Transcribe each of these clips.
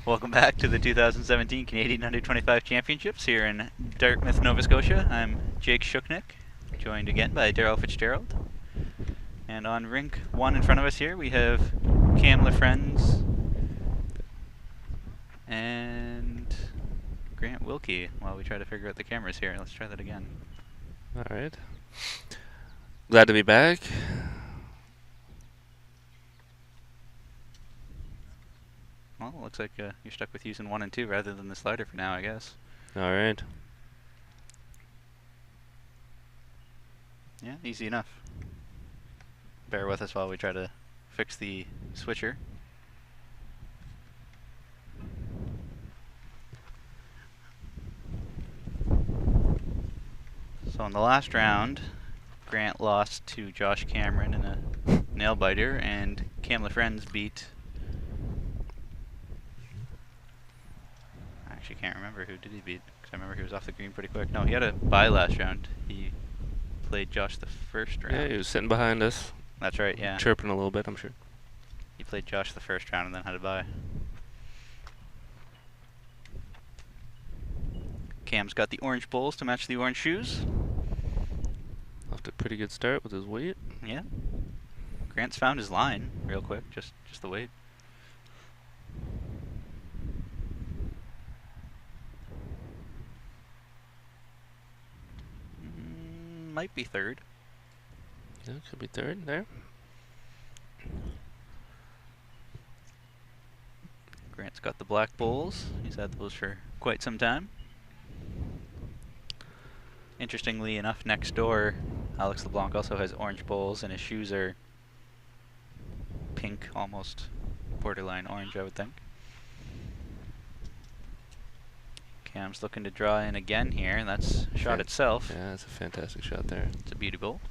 Welcome back to the 2017 Canadian Under-25 Championships here in Dartmouth, Nova Scotia. I'm Jake Shuknick, joined again by Daryl Fitzgerald. And on rink 1 in front of us here, we have Cam LeFresne and Grant Wilkie. While we try to figure out the cameras here, let's try that again. All right. Glad to be back. Well, it looks like you're stuck with using 1 and 2 rather than the slider for now, I guess. All right. Yeah, easy enough. Bear with us while we try to fix the switcher. So in the last round, Grant lost to Josh Cameron in a nail biter, and Cam LeFresne beat... I actually can't remember who did he beat, because I remember he was off the green pretty quick. No, he had a bye last round. He played Josh the first round. Yeah, he was sitting behind us. That's right, yeah. Chirping a little bit, I'm sure. He played Josh the first round and then had a bye. Cam's got the orange bowls to match the orange shoes. Off to a pretty good start with his weight. Yeah. Grant's found his line real quick, just the weight. Might be third. Yeah, could be third there. Grant's got the black bowls. He's had those for quite some time. Interestingly enough, next door, Alex LeBlanc also has orange bowls, and his shoes are pink, almost borderline orange, I would think. Cam's looking to draw in again here, and that's shot itself. Yeah, that's a fantastic shot there. It's a beauty bowl.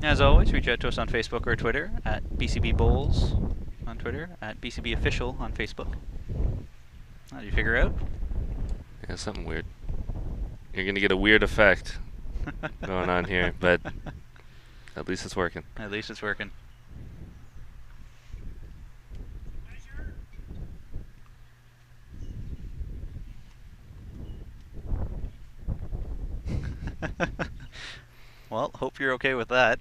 As always, reach out to us on Facebook or Twitter at BCB Bowls on Twitter, at BCB Official on Facebook. How did you figure out? Yeah, something weird. You're going to get a weird effect going on here, but at least it's working. At least it's working. Well, hope you're okay with that.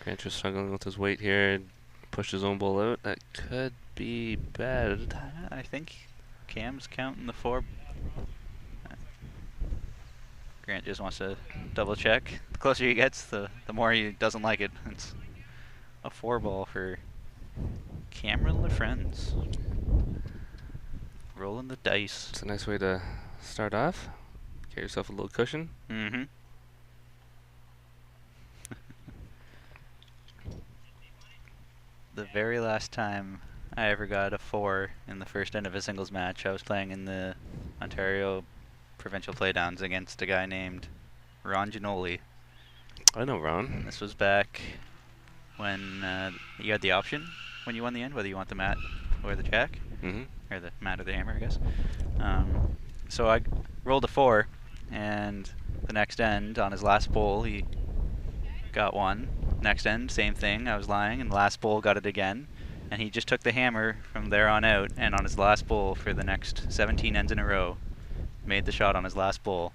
Grant just struggling with his weight here. Pushed his own ball out. That could be bad. I think Cam's counting the 4. Grant just wants to double check. The closer he gets, the more he doesn't like it. It's a 4 ball for Cameron LeFresne. Rolling the dice. It's a nice way to start off. Get yourself a little cushion. Mm-hmm. The very last time I ever got a 4 in the first end of a singles match, I was playing in the Ontario Provincial Playdowns against a guy named Ron Ginoli. I know Ron. This was back when you had the option when you won the end, whether you want the mat or the jack. Mm-hmm. Or the mat or the hammer, I guess. So I rolled a 4, and the next end, on his last bowl, he got 1. Next end, same thing, I was lying, and last bowl got it again. And he just took the hammer from there on out, and on his last bowl for the next 17 ends in a row, made the shot on his last bowl.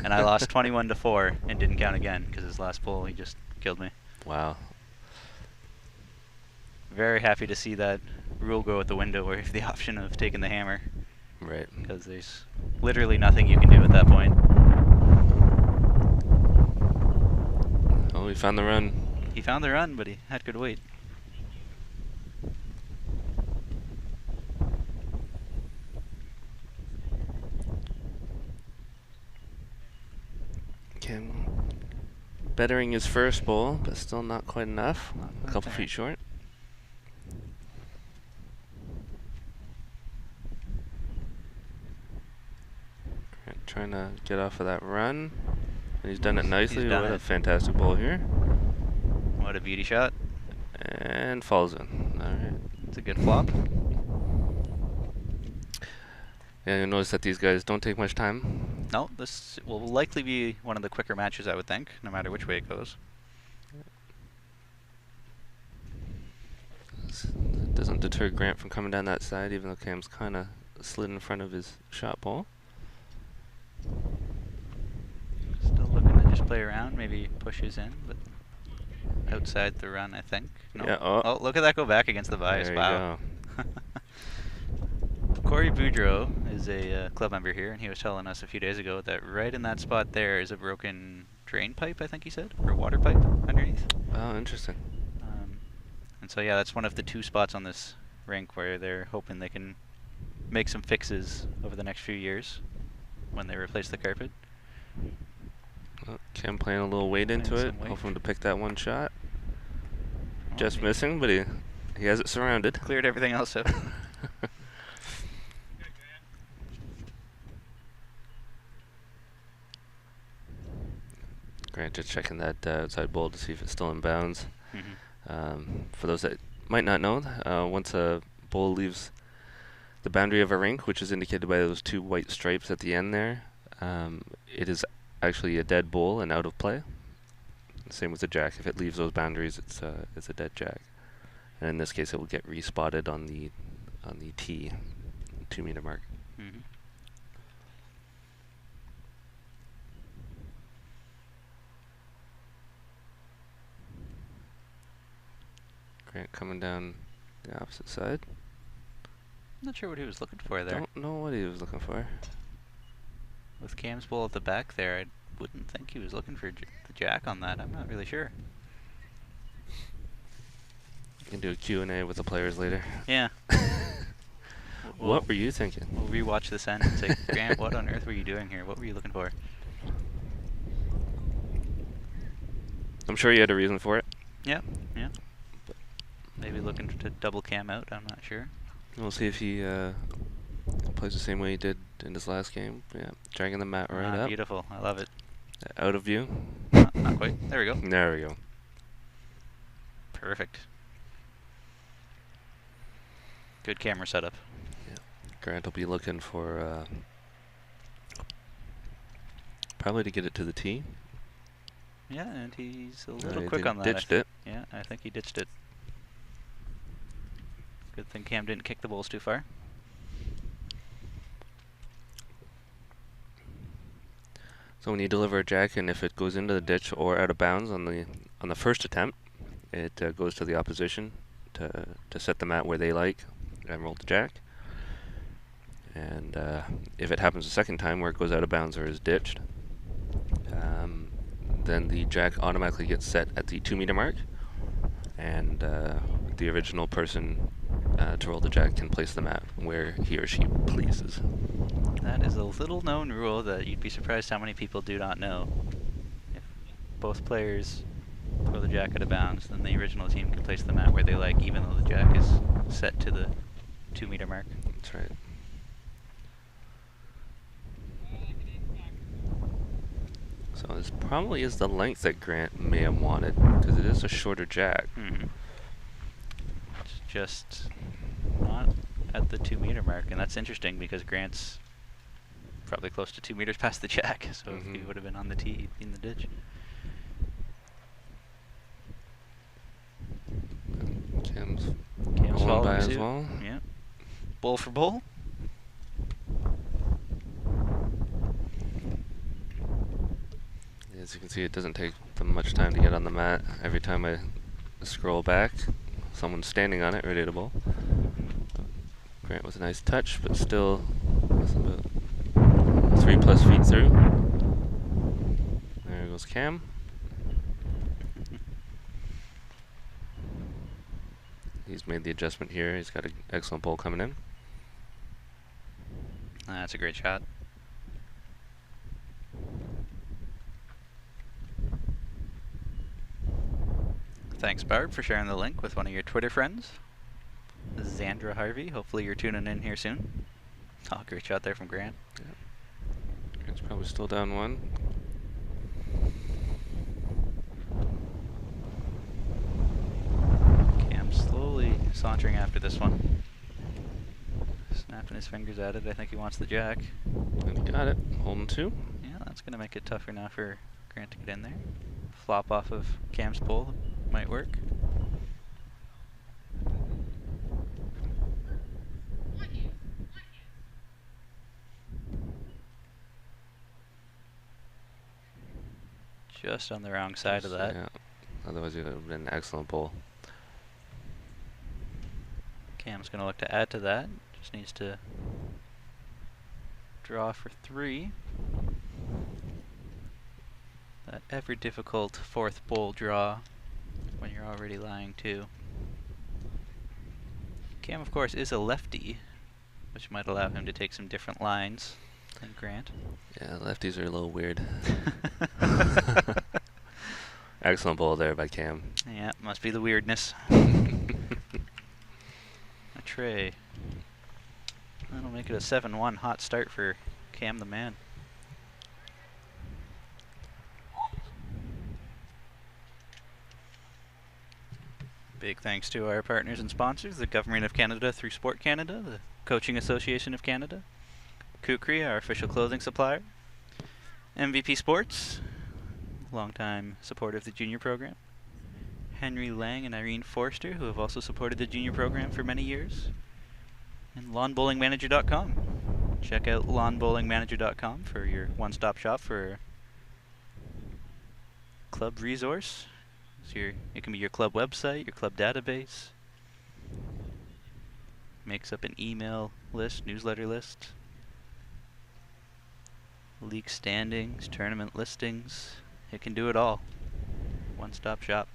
And I lost 21-4 and didn't count again, because his last bowl, he just killed me. Wow. Very happy to see that rule go out the window where you have the option of taking the hammer. Right. Because there's literally nothing you can do at that point. Oh, he found the run. He found the run, but he had good weight. Cam bettering his first bowl, but still not quite enough. A couple feet short. Trying to get off of that run. And he's done it nicely. What a fantastic bowl here. What a beauty shot. And falls in. All right. It's a good flop. Yeah, you'll notice that these guys don't take much time. No, this will likely be one of the quicker matches, I would think, no matter which way it goes. Doesn't deter Grant from coming down that side, even though Cam's kind of slid in front of his shot ball. Still looking to just play around, maybe pushes in, but outside the run, I think. No. Yeah. Oh, look at that go back against the bias. There Wow. you go. Corey Boudreau is a club member here, and he was telling us a few days ago that right in that spot there is a broken drain pipe, I think he said, or water pipe underneath. Oh, interesting. And so, yeah, that's one of the 2 spots on this rink where they're hoping they can make some fixes over the next few years when they replace the carpet. Well, Cam playing a little weight into it, hoping to pick that one shot. Oh, Just missing, but he has it surrounded. Cleared everything else out. Grant just checking that outside bowl to see if it's still in bounds. Mm-hmm. For those that might not know, once a bowl leaves the boundary of a rink, which is indicated by those 2 white stripes at the end there, it is actually a dead bowl and out of play. Same with the jack. If it leaves those boundaries, it's a dead jack. And in this case, it will get respotted on the tee, 2 meter mark. Mm-hmm. Grant coming down the opposite side. Not sure what he was looking for there. Don't know what he was looking for. With Cam's ball at the back there, I wouldn't think he was looking for the jack on that. I'm not really sure. You can do a Q&A with the players later. Yeah. What were you thinking? We'll rewatch this end and say, Grant, what on earth were you doing here? What were you looking for? I'm sure you had a reason for it. Yeah, yeah. Maybe looking to double Cam out, I'm not sure. We'll see if he plays the same way he did in his last game. Yeah, dragging the mat right up. Beautiful, I love it. Out of view. Not quite, there we go. There we go. Perfect. Good camera setup. Yeah. Grant will be looking for probably to get it to the tee. Yeah, and he's a little quick on that. Ditched it. Yeah, I think he ditched it. Good thing Cam didn't kick the balls too far. So when you deliver a jack, and if it goes into the ditch or out of bounds on the first attempt, it goes to the opposition to set the mat where they like and roll the jack. And if it happens a second time where it goes out of bounds or is ditched, then the jack automatically gets set at the 2 meter mark, and the original person to roll the jack can place the mat where he or she pleases. That is a little known rule that you'd be surprised how many people do not know. If both players throw the jack out of bounds, then the original team can place the mat where they like, even though the jack is set to the 2 meter mark. That's right. So this probably is the length that Grant may have wanted, because it is a shorter jack. Mm-hmm. It's just not at the 2 meter mark, and that's interesting because Grant's probably close to 2 meters past the jack, so if he would have been on the tee, he'd be in the ditch. Cam's following by suit. as well. Yeah. Bowl for bowl. As you can see, it doesn't take them much time to get on the mat. Every time I scroll back, someone's standing on it, ready to bowl. Grant with a nice touch, but still about 3+ feet through. There goes Cam. He's made the adjustment here. He's got an excellent bowl coming in. That's a great shot. Thanks, Barb, for sharing the link with one of your Twitter friends, Xandra Harvey. Hopefully you're tuning in here soon. Oh, great shot there from Grant. Yep. Grant's probably still down 1. Cam slowly sauntering after this one. Snapping his fingers at it. I think he wants the jack. And he got it. Holding 2. Yeah, that's going to make it tougher now for Grant to get in there. Flop off of Cam's pole might work. Just on the wrong side of that. Yeah. Otherwise, it would have been an excellent bowl. Cam's going to look to add to that. Just needs to draw for 3. That ever difficult 4th bowl draw when you're already lying 2. Cam, of course, is a lefty, which might allow him to take some different lines than Grant. Yeah, lefties are a little weird. Excellent bowl there by Cam. Yeah, must be the weirdness. A tray. That'll make it a 7-1 hot start for Cam the man. Big thanks to our partners and sponsors, the Government of Canada through Sport Canada, the Coaching Association of Canada, Kukri, our official clothing supplier, MVP Sports, longtime supporter of the junior program, Henry Lang and Irene Forster, who have also supported the junior program for many years, and lawnbowlingmanager.com. Check out lawnbowlingmanager.com for your one-stop shop for club resource. It can be your club website, your club database. Makes up an email list, newsletter list, league standings, tournament listings. It can do it all. One-stop shop.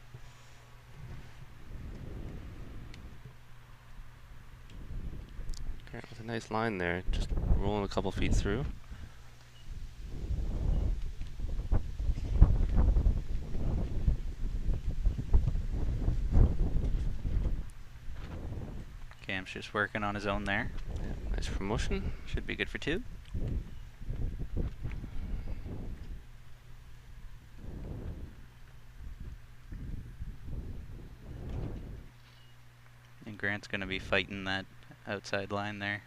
Grant with a nice line there, just rolling a couple feet through. Cam's just working on his own there. Yeah, nice promotion. Should be good for 2. And Grant's going to be fighting that outside line there.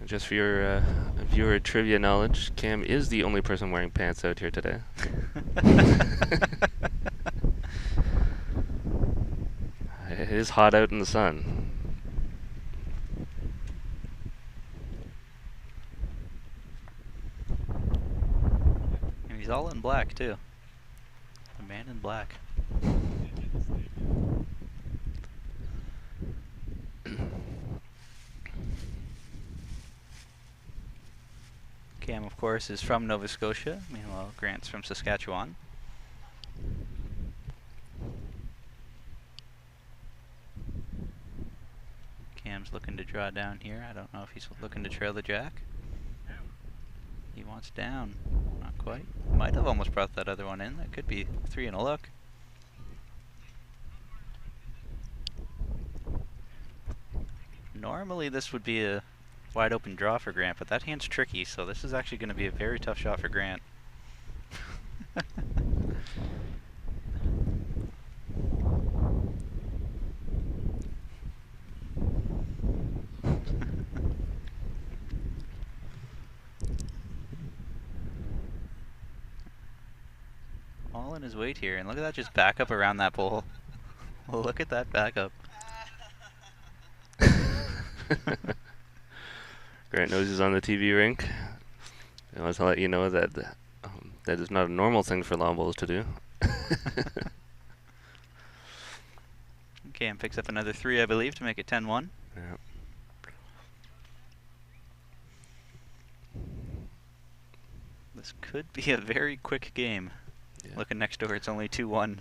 Just for your viewer trivia knowledge, Cam is the only person wearing pants out here today. It is hot out in the sun. And he's all in black, too. The man in black. Cam, of course, is from Nova Scotia. Meanwhile, Grant's from Saskatchewan. Cam's looking to draw down here. I don't know if he's looking to trail the jack. He wants down. Not quite. Might have almost brought that other one in. That could be 3 and a look. Normally this would be a wide open draw for Grant, but that hand's tricky, so this is actually going to be a very tough shot for Grant. All in his weight here, and look at that just back up around that pole. Look at that backup. Grant knows he's on the TV rink. I want to let you know that that is not a normal thing for lawn bowlers to do. Cam picks up another 3, I believe, to make it 10-1. Yeah. This could be a very quick game. Yeah. Looking next door, it's only 2-1.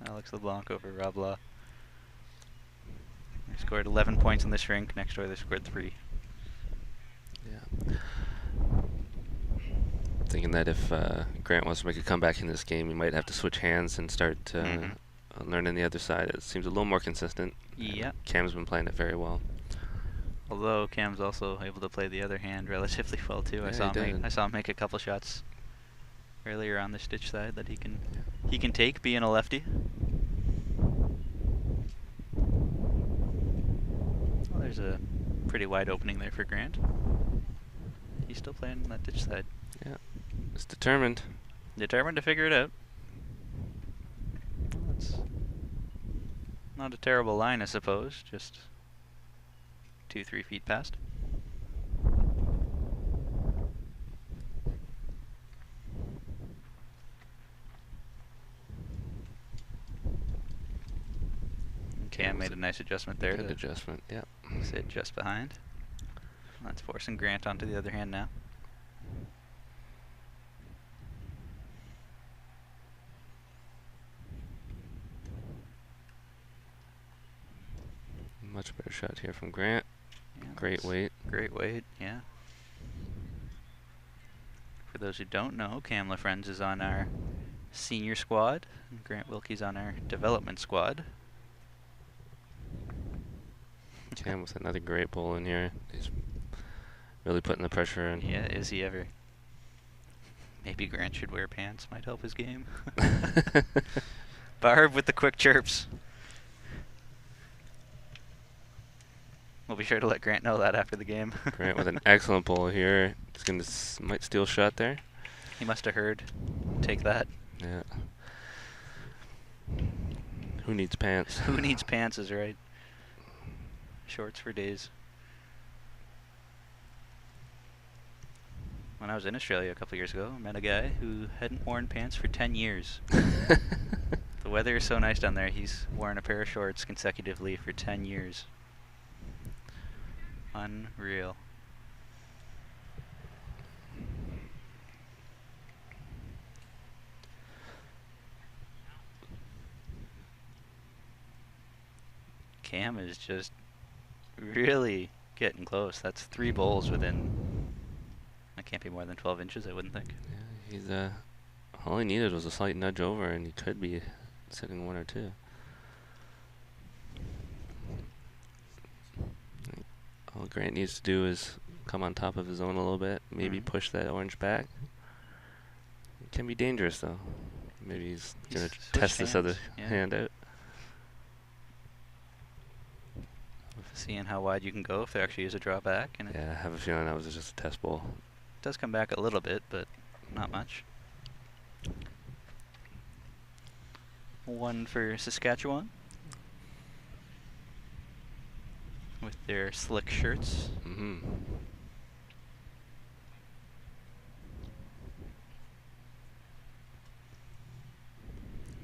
Alex LeBlanc over Rob Law. They scored 11 points in this rink. Next door, they scored 3. Yeah. Thinking that if Grant wants to make a comeback in this game, he might have to switch hands and start learning the other side. It seems a little more consistent. Yeah. Cam's been playing it very well. Although Cam's also able to play the other hand relatively well too. Yeah, I saw him make a couple shots earlier on the stitch side that he can take, being a lefty. Well, there's a pretty wide opening there for Grant. He's still playing that ditch side. Yeah, it's determined. Determined to figure it out. Well, that's Not a terrible line, I suppose. Just 2-3 feet past. Cam made a nice adjustment there. Good adjustment, yep. Sit just behind. That's forcing Grant onto the other hand now. Much better shot here from Grant. Yeah, Great weight. Great weight, yeah. For those who don't know, Cam LeFresne is on our senior squad, and Grant Wilkie's on our development squad. Cam with another great bowl in here. He's really putting the pressure in. Yeah, is he ever? Maybe Grant should wear pants, might help his game. Barb with the quick chirps. We'll be sure to let Grant know that after the game. Grant with an excellent bowl here. He's gonna might steal shot there. He must have heard. Take that. Yeah. Who needs pants? Who needs pants is right. Shorts for days. When I was in Australia a couple years ago, I met a guy who hadn't worn pants for 10 years. The weather is so nice down there, he's worn a pair of shorts consecutively for 10 years. Unreal. Cam is just really getting close. That's 3 bowls within, that can't be more than 12 inches, I wouldn't think. Yeah, he's all he needed was a slight nudge over, and he could be sitting 1 or 2. All Grant needs to do is come on top of his own a little bit, maybe push that orange back. It can be dangerous though. Maybe he's gonna test this other hand out. Seeing how wide you can go if there actually is a drawback. And Yeah, I have a feeling that was just a test bowl. It does come back a little bit, but not much. 1 for Saskatchewan. With their slick shirts. Mm-hmm.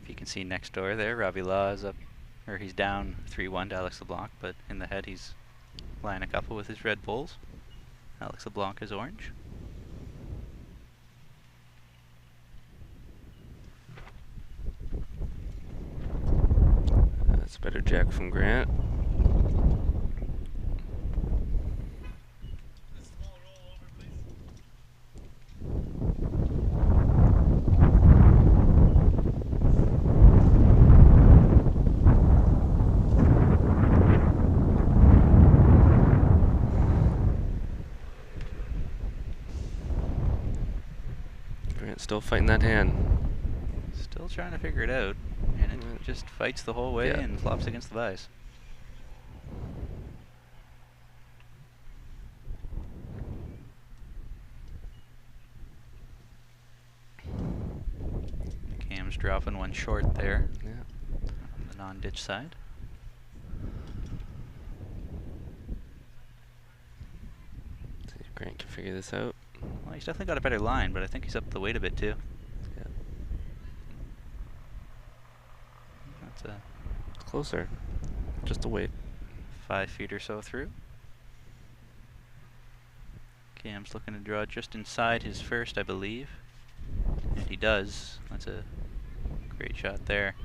If you can see next door there, Robbie Law is up, or he's down 3-1 to Alex LeBlanc, but in the head he's flying a couple with his red bowls. Alex LeBlanc is orange. That's a better jack from Grant. Still fighting that hand. Still trying to figure it out, and it just fights the whole way and flops against the vise. Cam's dropping 1 short there. Yeah. On the non-ditch side. See if Grant can figure this out. Well, he's definitely got a better line, but I think he's up the weight a bit too. Yeah. That's a It's closer. Just a weight. 5 feet or so through. Cam's looking to draw just inside his first, I believe. And he does. That's a great shot there.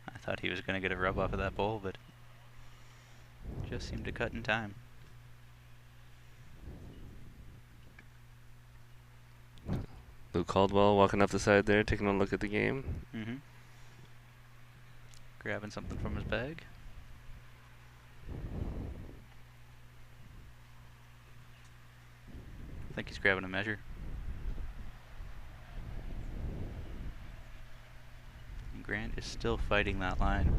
I thought he was going to get a rub off of that bowl, but just seemed to cut in time. Luke Caldwell walking up the side there, taking a look at the game. Mm-hmm. Grabbing something from his bag. I think he's grabbing a measure. And Grant is still fighting that line.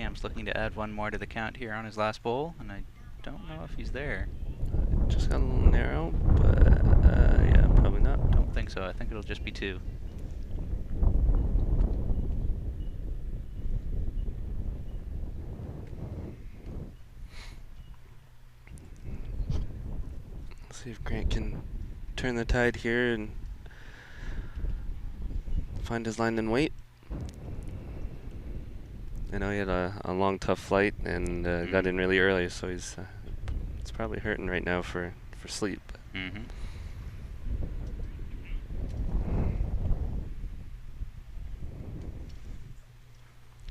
Cam's looking to add one more to the count here on his last bowl, and I don't know if he's there. Just got a little narrow, but yeah, probably not. Don't think so. I think it'll just be 2. Let's see if Grant can turn the tide here and find his line and wait. I know he had a long, tough flight and got in really early, so he's it's probably hurting right now for sleep. Mm-hmm.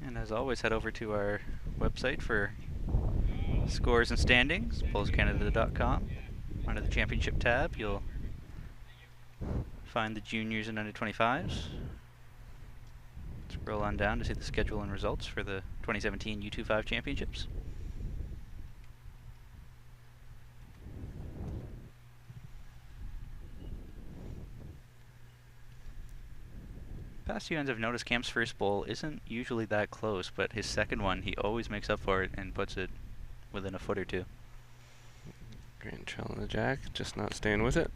And as always, head over to our website for scores and standings, bowlscanada.com. Under the championship tab, you'll find the juniors and under 25s. Scroll on down to see the schedule and results for the 2017 U25 championships. Past few ends I've noticed Cam's first bowl isn't usually that close, but his second one he always makes up for it and puts it within a foot or 2. Grant trailing the jack, just not staying with it.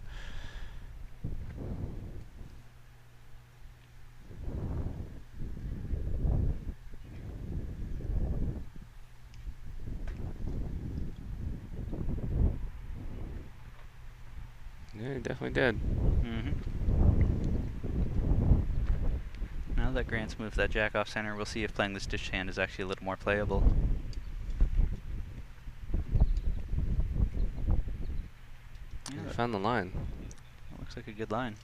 Yeah, he definitely did. Mm-hmm. Now that Grant's moved that jack off center, we'll see if playing this dish hand is actually a little more playable. Yeah, he found the line. That looks like a good line.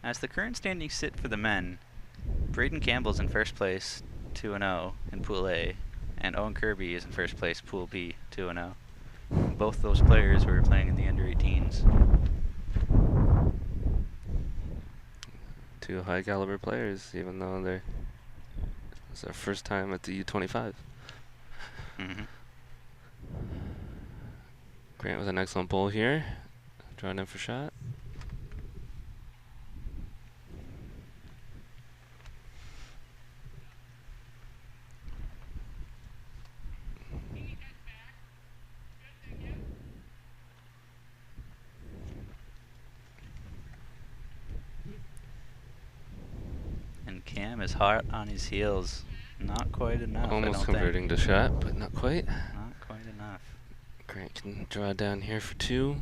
As the current standings sit for the men, Braden Campbell's in first place, 2-0 in Pool A, and Owen Kirby is in first place, Pool B, 2-0. Both those players were playing in the under 18s. 2 high caliber players, even though it's their first time at the U25. Mm-hmm. Grant with an excellent bowl here, drawing in for shot. And Cam is hot on his heels. Not quite enough. Almost converting to shot, but not quite. Not quite enough. Grant can draw down here for 2.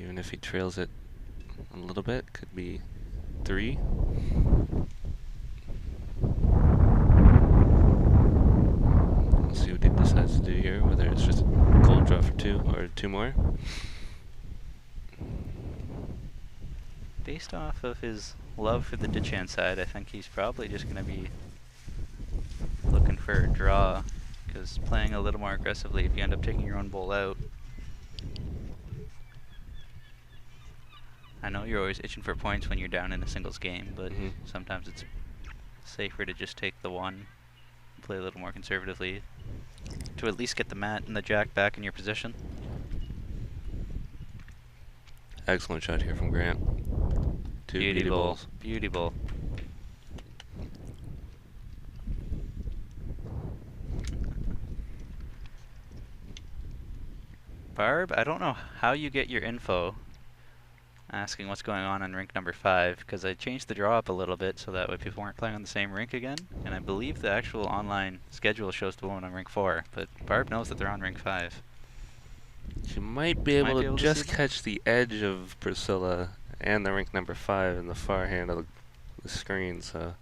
Even if he trails it a little bit, could be 3. Let's see what he decides to do here, whether it's just a cold draw for 2 or 2 more. Based off of his love for the ditch hand side, I think he's probably just going to be looking for a draw, because playing a little more aggressively, if you end up taking your own bowl out. I know you're always itching for points when you're down in a singles game, but sometimes it's safer to just take the one and play a little more conservatively to at least get the mat and the jack back in your position. Excellent shot here from Grant. 2 beauty bowls. Beauty bowl. Barb, I don't know how you get your info asking what's going on rink number 5, because I changed the draw up a little bit so that way people weren't playing on the same rink again, and I believe the actual online schedule shows the woman on rink 4, but Barb knows that they're on rink 5. She might be able to just catch the edge of Priscilla and the rink number 5 in the far hand of the screen, so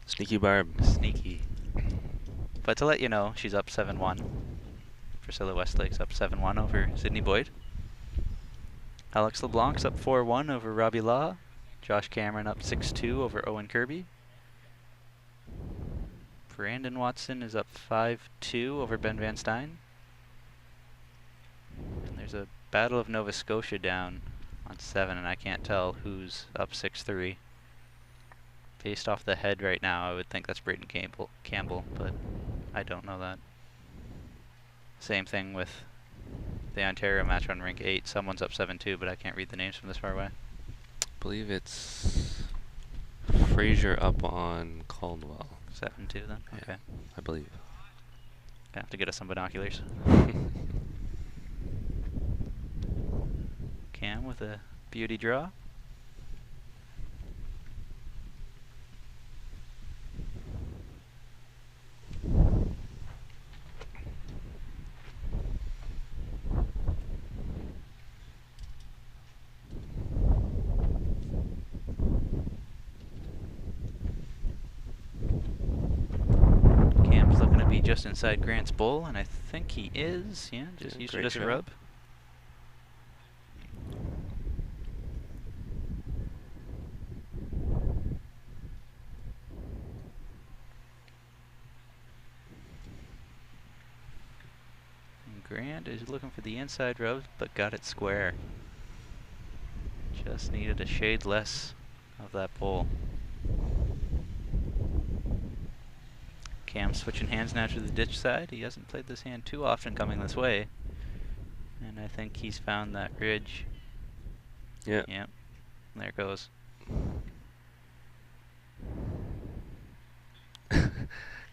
sneaky Barb. Sneaky. But to let you know, she's up 7-1. Priscilla Westlake's up 7-1 over Sydney Boyd. Alex LeBlanc's up 4-1 over Robbie Law. Josh Cameron up 6-2 over Owen Kirby. Brandon Watson is up 5-2 over Ben Van Stein. And there's a Battle of Nova Scotia down on 7, and I can't tell who's up 6-3. Based off the head right now, I would think that's Braden Campbell, but I don't know that. Same thing with the Ontario match on rink 8. Someone's up 7-2, but I can't read the names from this far away. believe it's Fraser up on Caldwell. 7-2 then? Yeah. Okay. I believe. Gonna have to get us some binoculars. Cam with a beauty draw. Cam's looking to be just inside Grant's bowl, and I think he is. Yeah, just Yeah, use it great as a shot. rub. And Grant is looking for the inside rub, but got it square. Just needed a shade less of that bowl. Cam switching hands now to the ditch side. He hasn't played this hand too often coming this way. And I think he's found that ridge. Yeah. Yep. There it goes.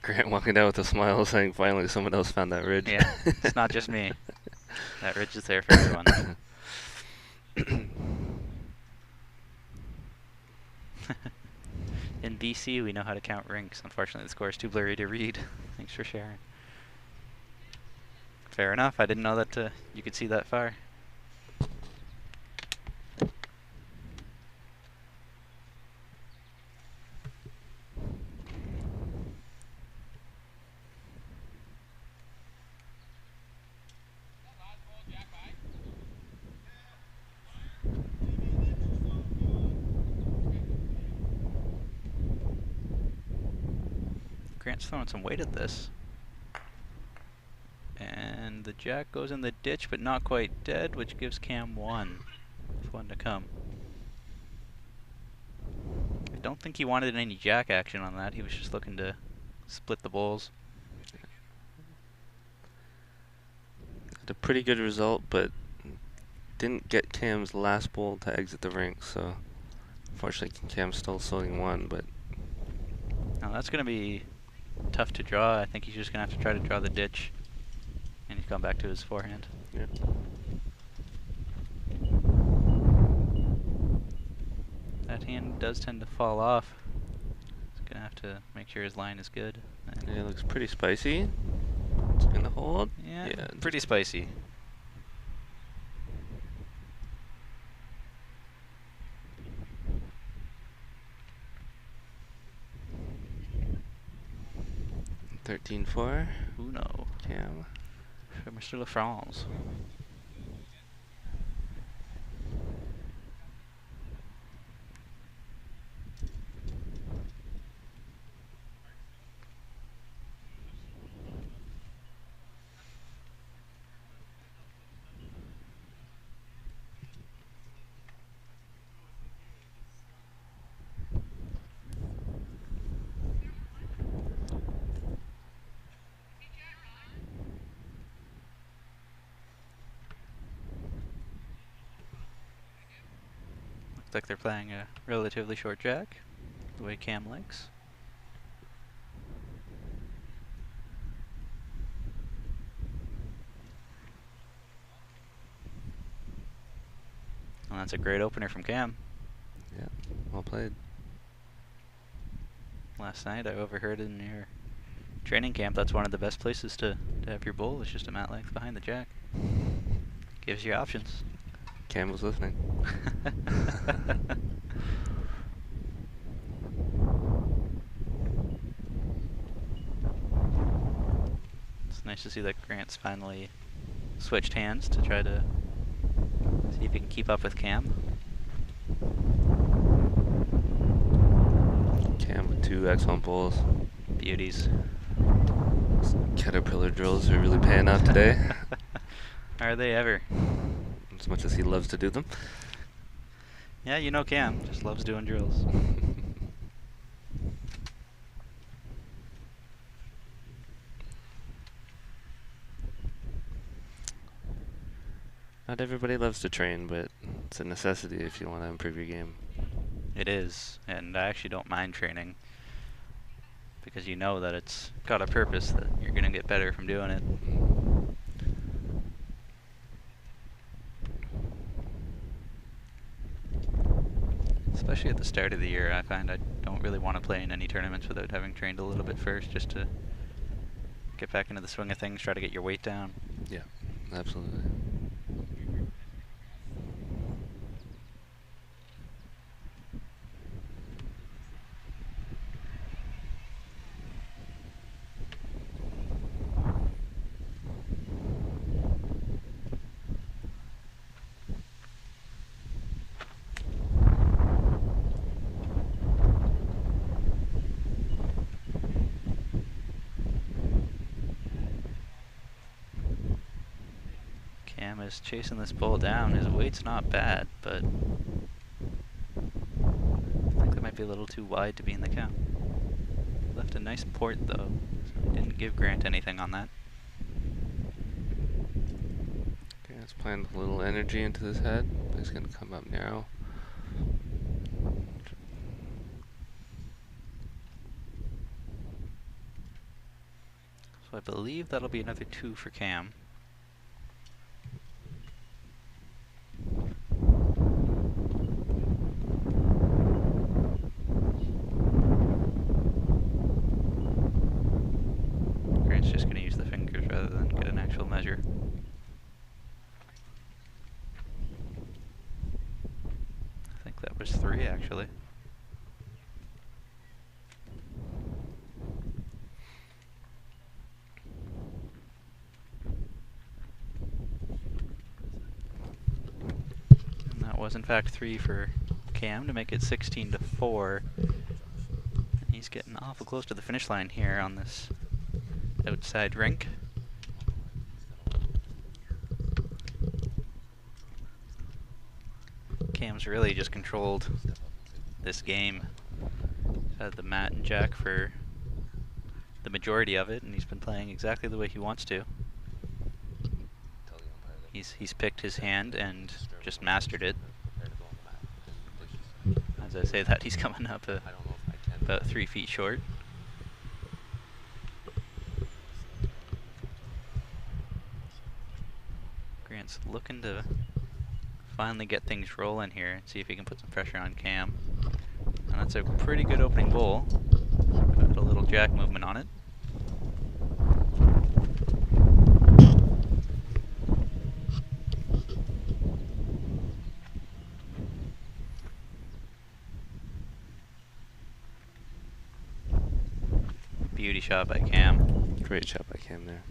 Grant walking down with a smile saying finally someone else found that ridge. Yeah, it's not just me. That ridge is there for everyone. In BC, we know how to count rinks. Unfortunately, the score is too blurry to read. Thanks for sharing. Fair enough. I didn't know that you could see that far. Grant's throwing some weight at this. And the jack goes in the ditch, but not quite dead, which gives Cam one. With one to come. I don't think he wanted any jack action on that. He was just looking to split the bowls. Had a pretty good result, but didn't get Cam's last bowl to exit the rink, so unfortunately Cam's still soloing one, but Now that's going to be tough to draw. I think he's just going to have to try to draw the ditch. And he's gone back to his forehand. yeah. That hand does tend to fall off. He's going to have to make sure his line is good. Yeah, it looks pretty spicy. It's gonna hold. Yeah, Yeah. pretty spicy. $13-4. Uno Cam. for Mr. LeFresne. Looks like they're playing a relatively short jack, the way Cam likes. And that's a great opener from Cam. Yeah, well played. Last night I overheard in your training camp that's one of the best places to have your bowl. It's just a mat length behind the jack. Gives you options. Cam was listening. It's nice to see that Grant's finally switched hands to try to see if he can keep up with Cam. Cam with two excellent bowls. Beauties. Caterpillar drills are really paying off today, Are they ever? as much as he loves to do them. Yeah, you know Cam just loves doing drills. Not everybody loves to train, but it's a necessity if you want to improve your game. It is, and I actually don't mind training because you know that it's got a purpose, that you're going to get better from doing it. Especially at the start of the year, I find I don't really want to play in any tournaments without having trained a little bit first, just to get back into the swing of things, try to get your weight down. Yeah, absolutely. Cam is chasing this bull down. His weight's not bad, but I think that might be a little too wide to be in the count. Left a nice port though, so he didn't give Grant anything on that. Okay, let's plant a little energy into this head. He's going to come up narrow. So I believe that'll be another 2 for Cam. Grant's just going to use the fingers rather than get an actual measure. I think that was 3 actually. And that was in fact 3 for Cam to make it 16-4. And he's getting awful close to the finish line here on this outside rink. Cam's really just controlled this game. He's had the mat and jack for the majority of it, and he's been playing exactly the way he wants to. He's picked his hand and just mastered it. As I say that, he's coming up about 3 feet short. Grant's looking to finally get things rolling here and see if he can put some pressure on Cam. And that's a pretty good opening bowl. Got a little jack movement on it. Beauty shot by Cam. Great shot by Cam there.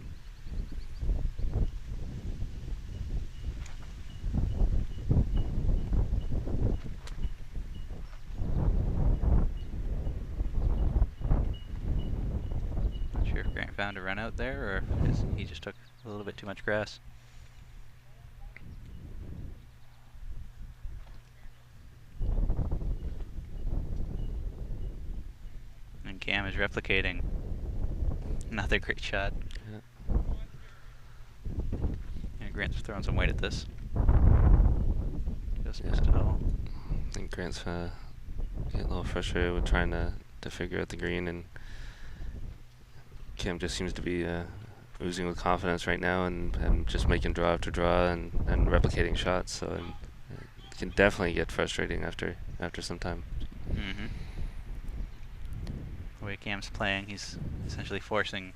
Not sure if Grant found a run out there or if he just took a little bit too much grass. And Cam is replicating. Another great shot. Yeah. Yeah, Grant's throwing some weight at this. Just missed it all. I think Grant's getting a little frustrated with trying to figure out the green, and Cam just seems to be oozing with confidence right now, and just making draw after draw and replicating shots. So it can definitely get frustrating after some time. Mm-hmm. The way Cam's playing, he's essentially forcing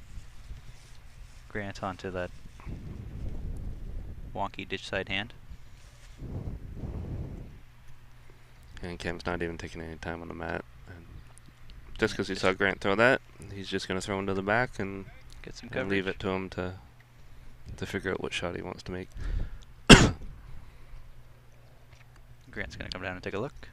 Grant onto that wonky ditch side hand. And Cam's not even taking any time on the mat. And just because he saw Grant throw that, he's just going to throw him to the back and Get some and coverage. leave it to him to figure out what shot he wants to make. Grant's going to come down and take a look.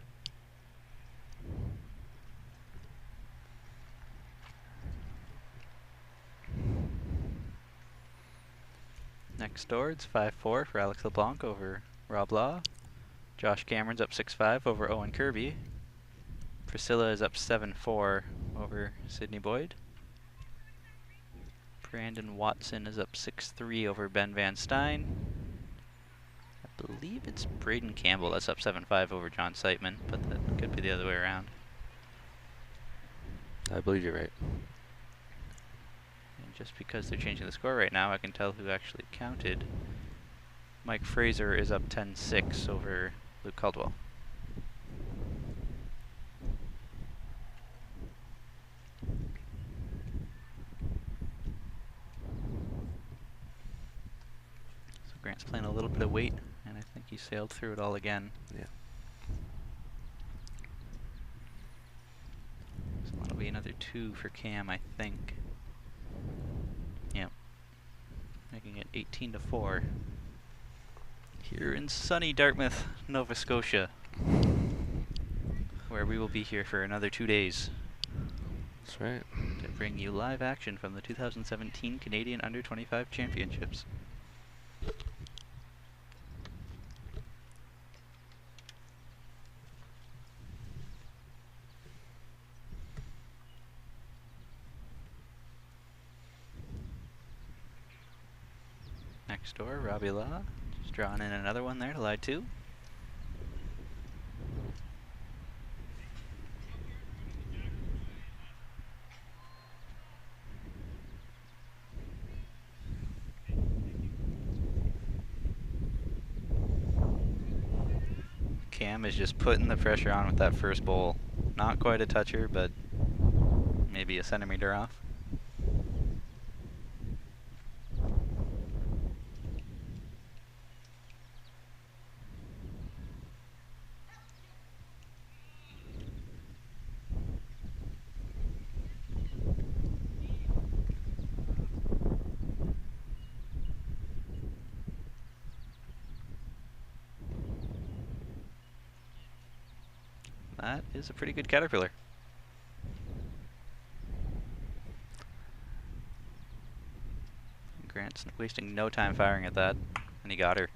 Next door, it's 5-4 for Alex LeBlanc over Rob Law. Josh Cameron's up 6-5 over Owen Kirby. Priscilla is up 7-4 over Sydney Boyd. Brandon Watson is up 6-3 over Ben Van Stein. I believe it's Braden Campbell that's up 7-5 over John Siteman, but that could be the other way around. I believe you're right. And just because they're changing the score right now, I can tell who actually counted. Mike Fraser is up 10-6 over Luke Caldwell. So Grant's playing a little bit of weight, and I think he sailed through it all again. Yeah. So that'll be another 2 for Cam, I think. Yep. Making it 18-4. Here in sunny Dartmouth, Nova Scotia, where we will be here for another 2 days. That's right. To bring you live action from the 2017 Canadian Under-25 Championships. Next door, Robbie Law, just drawing in another one there to lie 2. Cam is just putting the pressure on with that first bowl. Not quite a toucher, but maybe a centimeter off. That is a pretty good caterpillar. Grant's wasting no time firing at that, and he got her.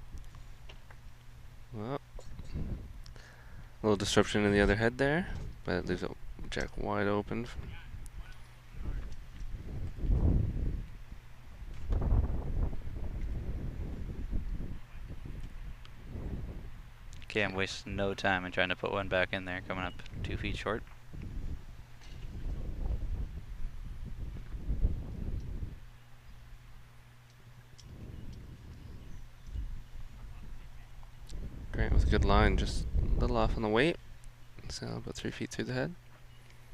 Well, a little disruption in the other head there, but there's a jack wide open. Cam wastes no time in trying to put one back in there, coming up 2 feet short. Grant with a good line, just a little off on the weight. So about 3 feet through the head.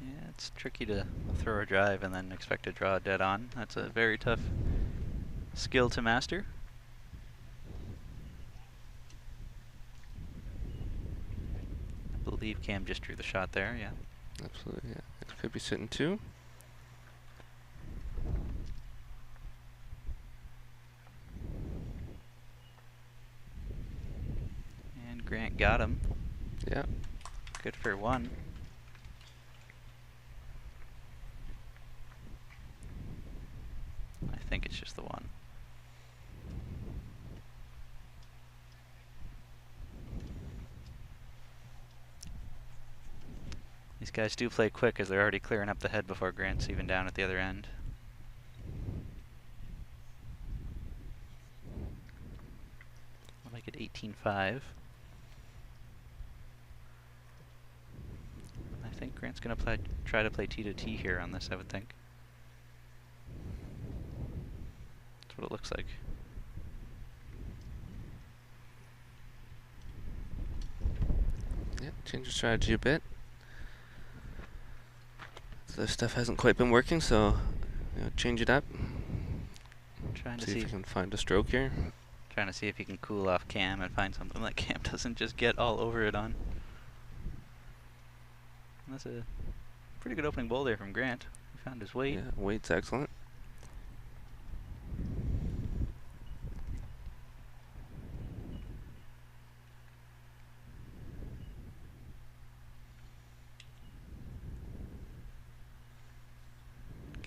Yeah, it's tricky to throw a drive and then expect to draw dead on. That's a very tough skill to master. I believe Cam just drew the shot there, yeah. Absolutely, yeah. It could be sitting 2. And Grant got him. Yeah. Good for 1. I think it's just the 1. These guys do play quick as they're already clearing up the head before Grant's even down at the other end. I'll make it 18-5. I think Grant's going to try to play T to T here on this, I would think. That's what it looks like. Yeah, change your strategy a bit. So this stuff hasn't quite been working, so change it up. Trying to See see if you can find a stroke here. Trying to see if you can cool off Cam and find something that Cam doesn't just get all over it on. And that's a pretty good opening bowl there from Grant. He found his weight. Yeah, weight's excellent.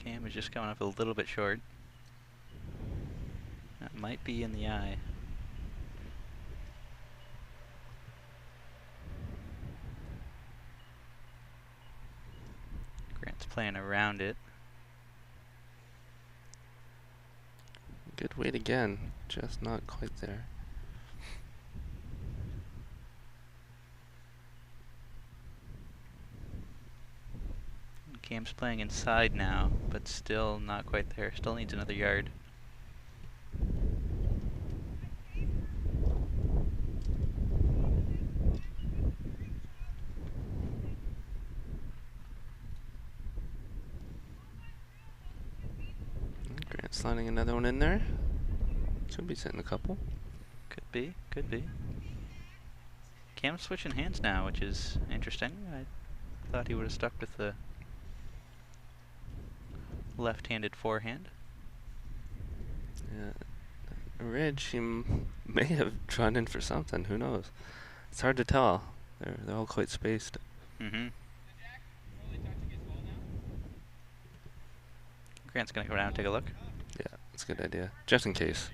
Cam is just coming up a little bit short. That might be in the eye. Grant's playing around it. Good weight again, just not quite there. Cam's playing inside now, but still not quite there. Still needs another yard. Grant sliding another one in there. Should be sitting a couple. Could be, could be. Cam's switching hands now, which is interesting. I thought he would have stuck with the left-handed forehand. Yeah, Ridge, he may have drawn in for something. Who knows? It's hard to tell. They're all quite spaced. Mm-hmm. Grant's gonna go down and take a look. Yeah, that's a good idea, just in case.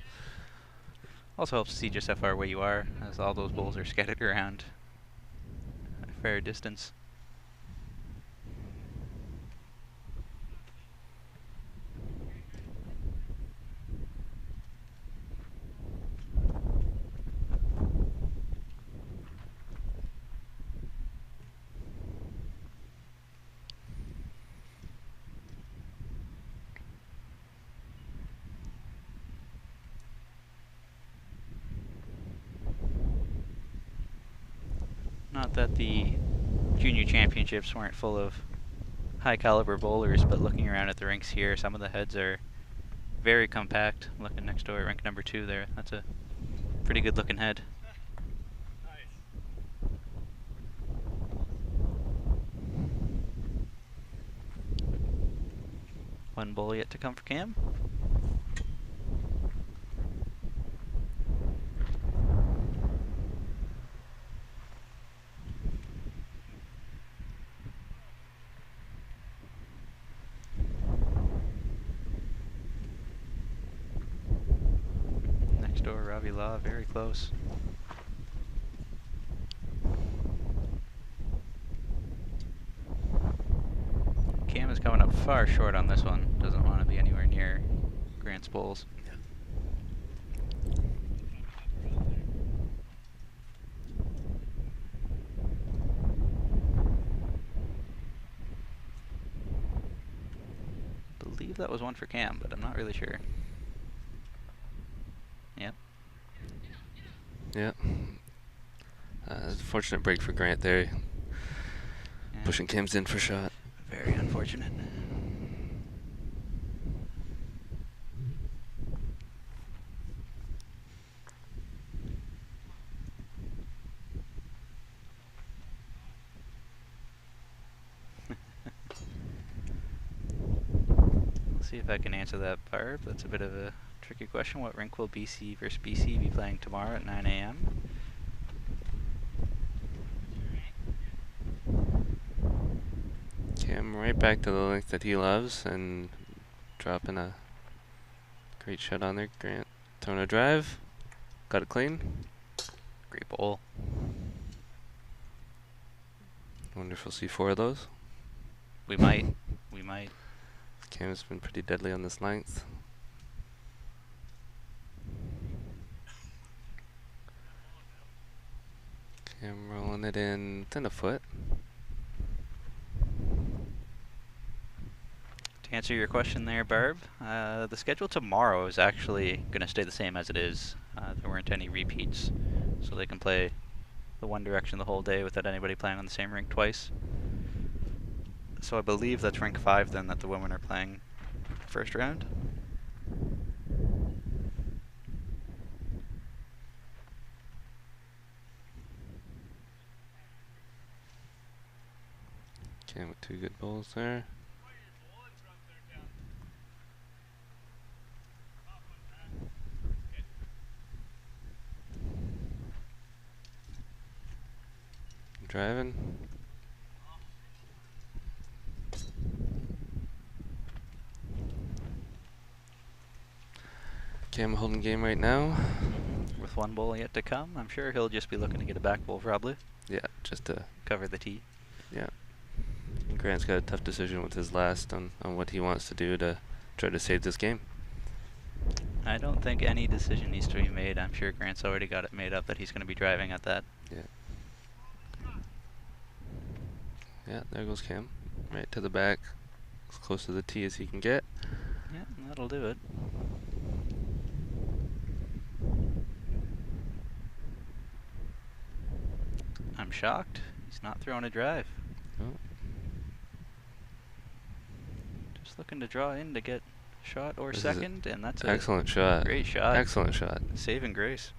Also helps to see just how far away you are, as all those bowls are scattered around a fair distance. Not that the junior championships weren't full of high caliber bowlers, but looking around at the rinks here, some of the heads are very compact. Looking next door at rink number 2 there, that's a pretty good looking head. One bowl yet to come for Cam. Next door, Ravi Law, very close. Cam is coming up far short on this one. Doesn't want to be anywhere near Grant's bowls. Believe that was one for Cam, but I'm not really sure. Yep. Yeah. Fortunate break for Grant there. Yeah. Pushing Cam's in for shot. Very unfortunate. Let's see if I can answer that, Barb. That's a bit of a tricky question. What rink will BC versus BC be playing tomorrow at 9 a.m.? Cam right back to the length that he loves and dropping a great shot on there. Grant throwing a drive. Got it clean. Great bowl. Wonder if we'll see 4 of those. We might. We might. Cam's been pretty deadly on this length. Cam rolling it in within a foot. To answer your question there, Barb, the schedule tomorrow is actually going to stay the same as it is. There weren't any repeats, so they can play the one direction the whole day without anybody playing on the same rink twice. So I believe that's rink 5 then that the women are playing first round. Cam with 2 good bowls there. Driving. Cam holding game right now. With one bowl yet to come, I'm sure he'll just be looking to get a back bowl probably. Yeah, just to cover the tee. Yeah. Grant's got a tough decision with his last on what he wants to do to try to save this game. I don't think any decision needs to be made. I'm sure Grant's already got it made up that he's going to be driving at that. Yeah. Yeah, there goes Cam. Right to the back. as close to the tee as he can get. Yeah, that'll do it. I'm shocked. He's not throwing a drive. Oh. Just looking to draw in to get shot or This is second, and that's a excellent shot. great shot. Excellent shot. Saving grace.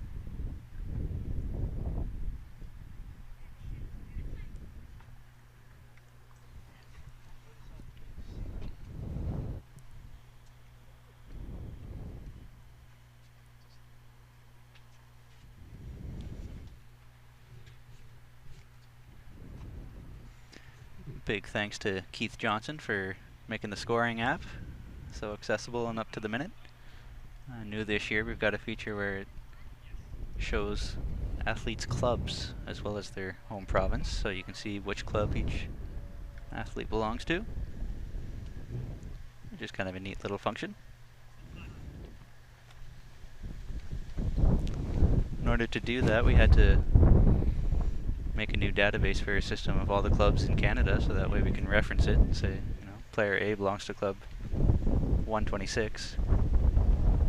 Big thanks to Keith Johnson for making the scoring app so accessible and up to the minute. New this year, we've got a feature where it shows athletes' clubs as well as their home province, so you can see which club each athlete belongs to. Just kind of a neat little function. In order to do that, we had to make a new database for our system of all the clubs in Canada, so that way we can reference it and say, you know, player A belongs to club 126,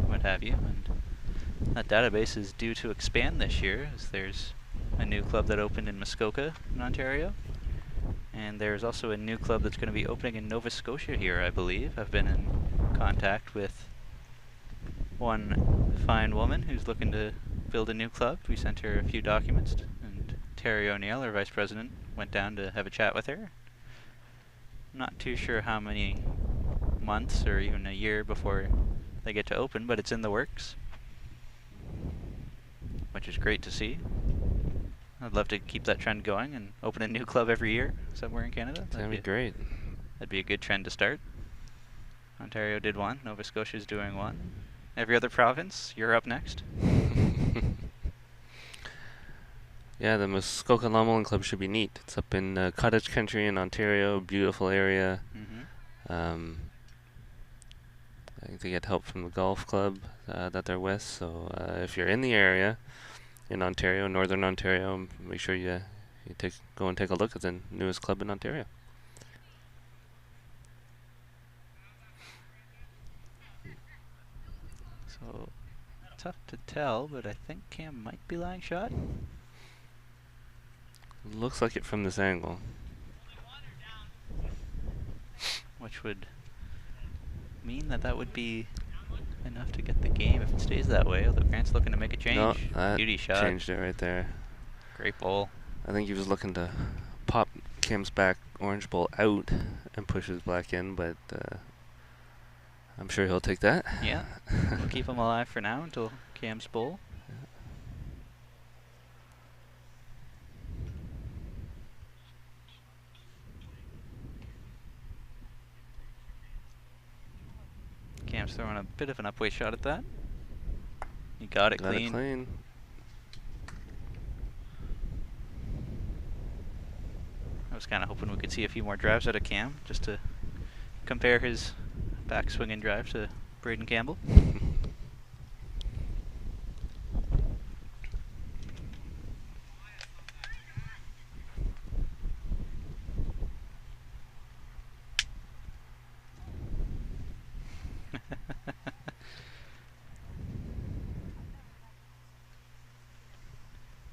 what have you. And that database is due to expand this year, as there's a new club that opened in Muskoka in Ontario, and there's also a new club that's going to be opening in Nova Scotia here, I believe. I've been in contact with one fine woman who's looking to build a new club. We sent her a few documents, and Terry O'Neill, our vice president, went down to have a chat with her. Not too sure how many months or even a year before they get to open, but it's in the works, which is great to see. I'd love to keep that trend going and open a new club every year somewhere in Canada. That'd be great. That'd be a good trend to start. Ontario did one, Nova Scotia's doing one. Every other province, you're up next. Yeah, the Muskoka Longmullen Club should be neat. It's up in cottage country in Ontario, beautiful area. I think they get help from the golf club that they're with. So if you're in the area, in Ontario, Northern Ontario, make sure you go and take a look at the newest club in Ontario. So tough to tell, but I think Cam might be lying shot. Looks like it from this angle. Which would mean that would be enough to get the game if it stays that way, although Grant's looking to make a change. No, that Beauty shot. changed it right there. Great bowl. I think he was looking to pop Cam's back orange bowl out and push his black in, but I'm sure he'll take that. Yeah, we'll keep him alive for now until Cam's bowl. Cam's throwing a bit of an upweight shot at that. He got it clean. I was kind of hoping we could see a few more drives out of Cam, just to compare his backswing and drive to Braden Campbell.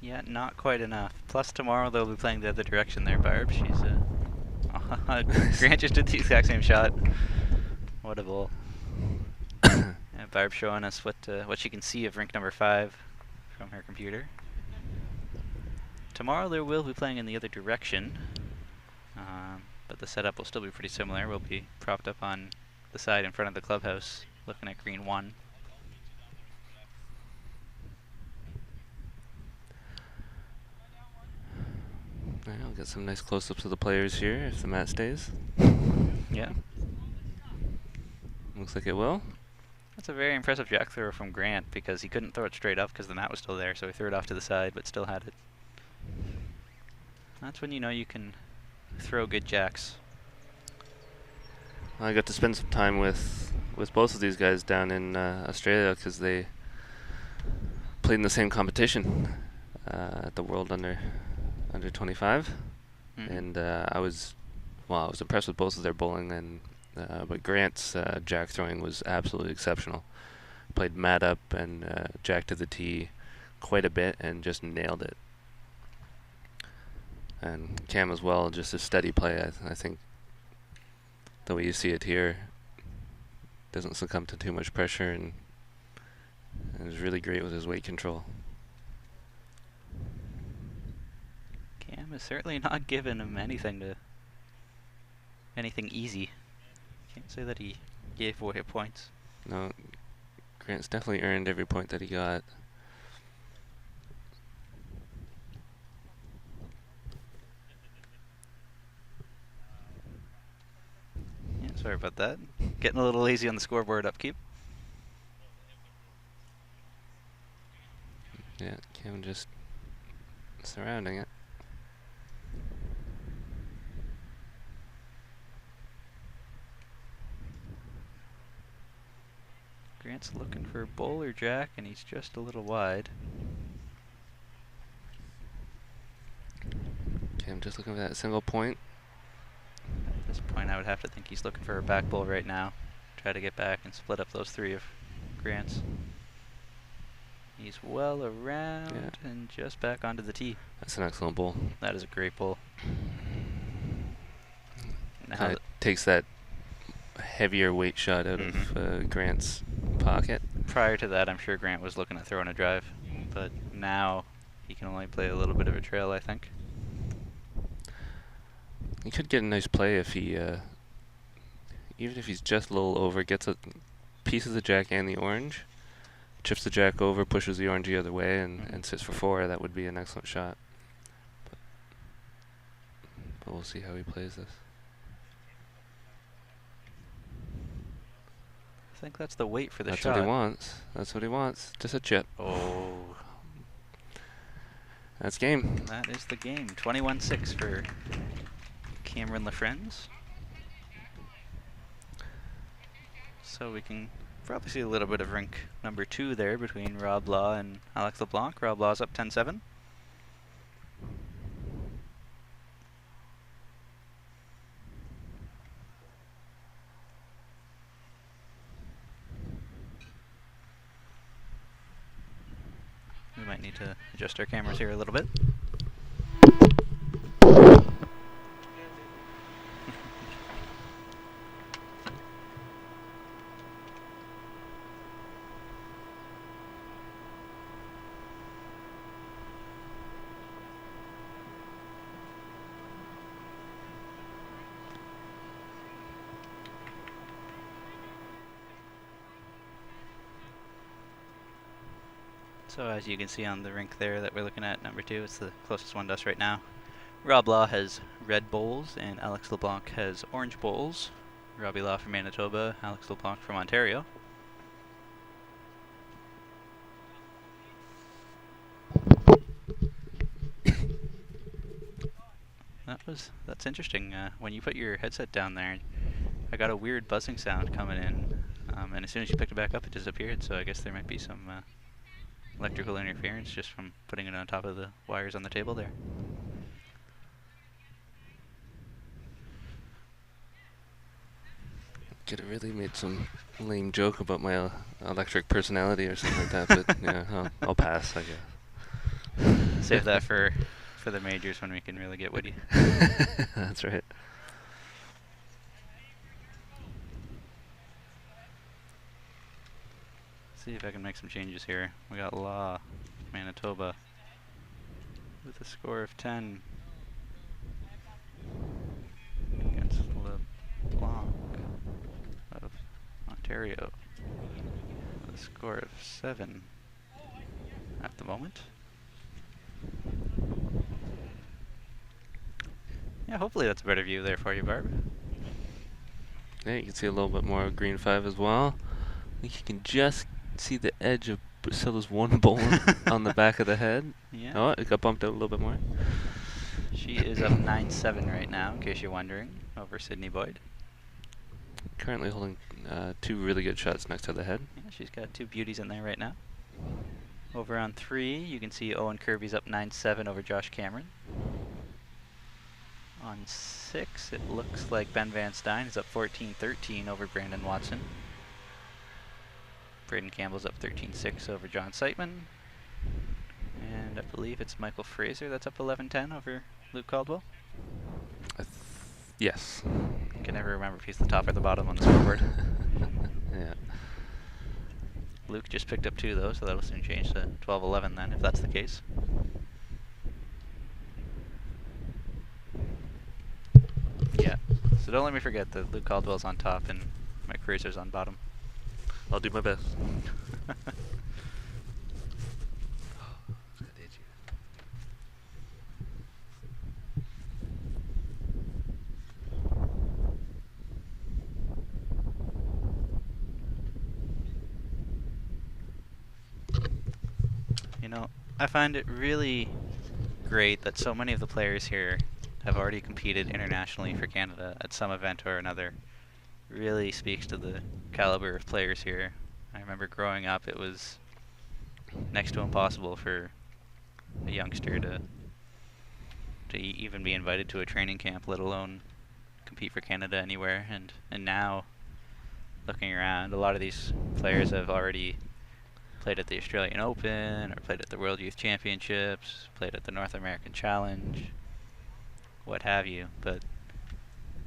Yeah, not quite enough. Plus tomorrow they'll be playing the other direction there, Barb. She's Grant just did the exact same shot. What a bowl. And Barb showing us what she can see of rink number 5 from her computer. Tomorrow they will be playing in the other direction, but the setup will still be pretty similar. We'll be propped up on the side in front of the clubhouse, looking at green 1. Alright, I'll get some nice close-ups of the players here if the mat stays. Yeah. Looks like it will. That's a very impressive jack throw from Grant, because he couldn't throw it straight up because the mat was still there, so he threw it off to the side but still had it. That's when you know you can throw good jacks. I got to spend some time with both of these guys down in Australia because they played in the same competition at the World Under 25, and I was impressed with both of their bowling, and But Grant's jack throwing was absolutely exceptional. Played mat up and jack to the tee quite a bit and just nailed it. And Cam as well, just a steady play. I think the way you see it here, doesn't succumb to too much pressure and is really great with his weight control. Cam is certainly not giving him anything easy. Can't say that he gave away points. No, Grant's definitely earned every point that he got. Yeah, sorry about that. Getting a little lazy on the scoreboard upkeep. Yeah, Cam just surrounding it. Grant's looking for a bull or jack, and he's just a little wide. Cam just looking for that single point. At this point, I would have to think he's looking for a back bull right now. Try to get back and split up those three of Grant's. He's well around and just back onto the tee. That's an excellent bull. That is a great bull. Now takes that heavier weight shot out of Grant's pocket. Prior to that, I'm sure Grant was looking at throwing a drive, but now he can only play a little bit of a trail, I think. He could get a nice play if he, even if he's just a little over, gets a piece of the jack and the orange, chips the jack over, pushes the orange the other way, and sits for 4. That would be an excellent shot. But we'll see how he plays this. I think that's the weight for the shot. That's what he wants. That's what he wants. Just a chip. Oh. That's game. That is the game. 21-6 for Cameron LeFresne. So we can probably see a little bit of rink number 2 there between Rob Law and Alex LeBlanc. Rob Law's up 10-7. We might need to adjust our cameras here a little bit. So as you can see on the rink there that we're looking at, number 2, it's the closest one to us right now. Rob Law has red bowls and Alex LeBlanc has orange bowls. Robbie Law from Manitoba, Alex LeBlanc from Ontario. That's interesting. When you put your headset down there, I got a weird buzzing sound coming in, and as soon as you picked it back up, it disappeared. So I guess there might be some electrical interference just from putting it on top of the wires on the table there. Could have really made some lame joke about my electric personality or something like that, but yeah, I'll pass, I guess. Save that for the majors when we can really get witty. That's right. See if I can make some changes here. We got Law, Manitoba, with a score of 10 against LeBlanc of Ontario with a score of 7 at the moment. Yeah, hopefully that's a better view there for you, Barb. Yeah, you can see a little bit more of green 5 as well. I think you can just see the edge of Priscilla's one bowl on the back of the head. Yeah. Oh, it got bumped out a little bit more. She is up 9-7 right now, in case you're wondering, over Sydney Boyd. Currently holding 2 really good shots next to the head. Yeah, she's got 2 beauties in there right now. Over on 3, you can see Owen Kirby's up 9-7 over Josh Cameron. On 6, it looks like Ben Van Stein is up 14-13 over Brandon Watson. Braden Campbell's up 13-6 over John Siteman. And I believe it's Michael Fraser that's up 11-10 over Luke Caldwell. Yes. I can never remember if he's the top or the bottom on the scoreboard. Yeah. Luke just picked up 2 though, so that'll soon change to 12-11 then, if that's the case. Yeah, so don't let me forget that Luke Caldwell's on top and Mike Fraser's on bottom. I'll do my best. You know, I find it really great that so many of the players here have already competed internationally for Canada at some event or another. Really speaks to the caliber of players here. I remember growing up, it was next to impossible for a youngster to even be invited to a training camp, let alone compete for Canada anywhere. And now, looking around, a lot of these players have already played at the Australian Open, or played at the World Youth Championships, played at the North American Challenge, what have you. But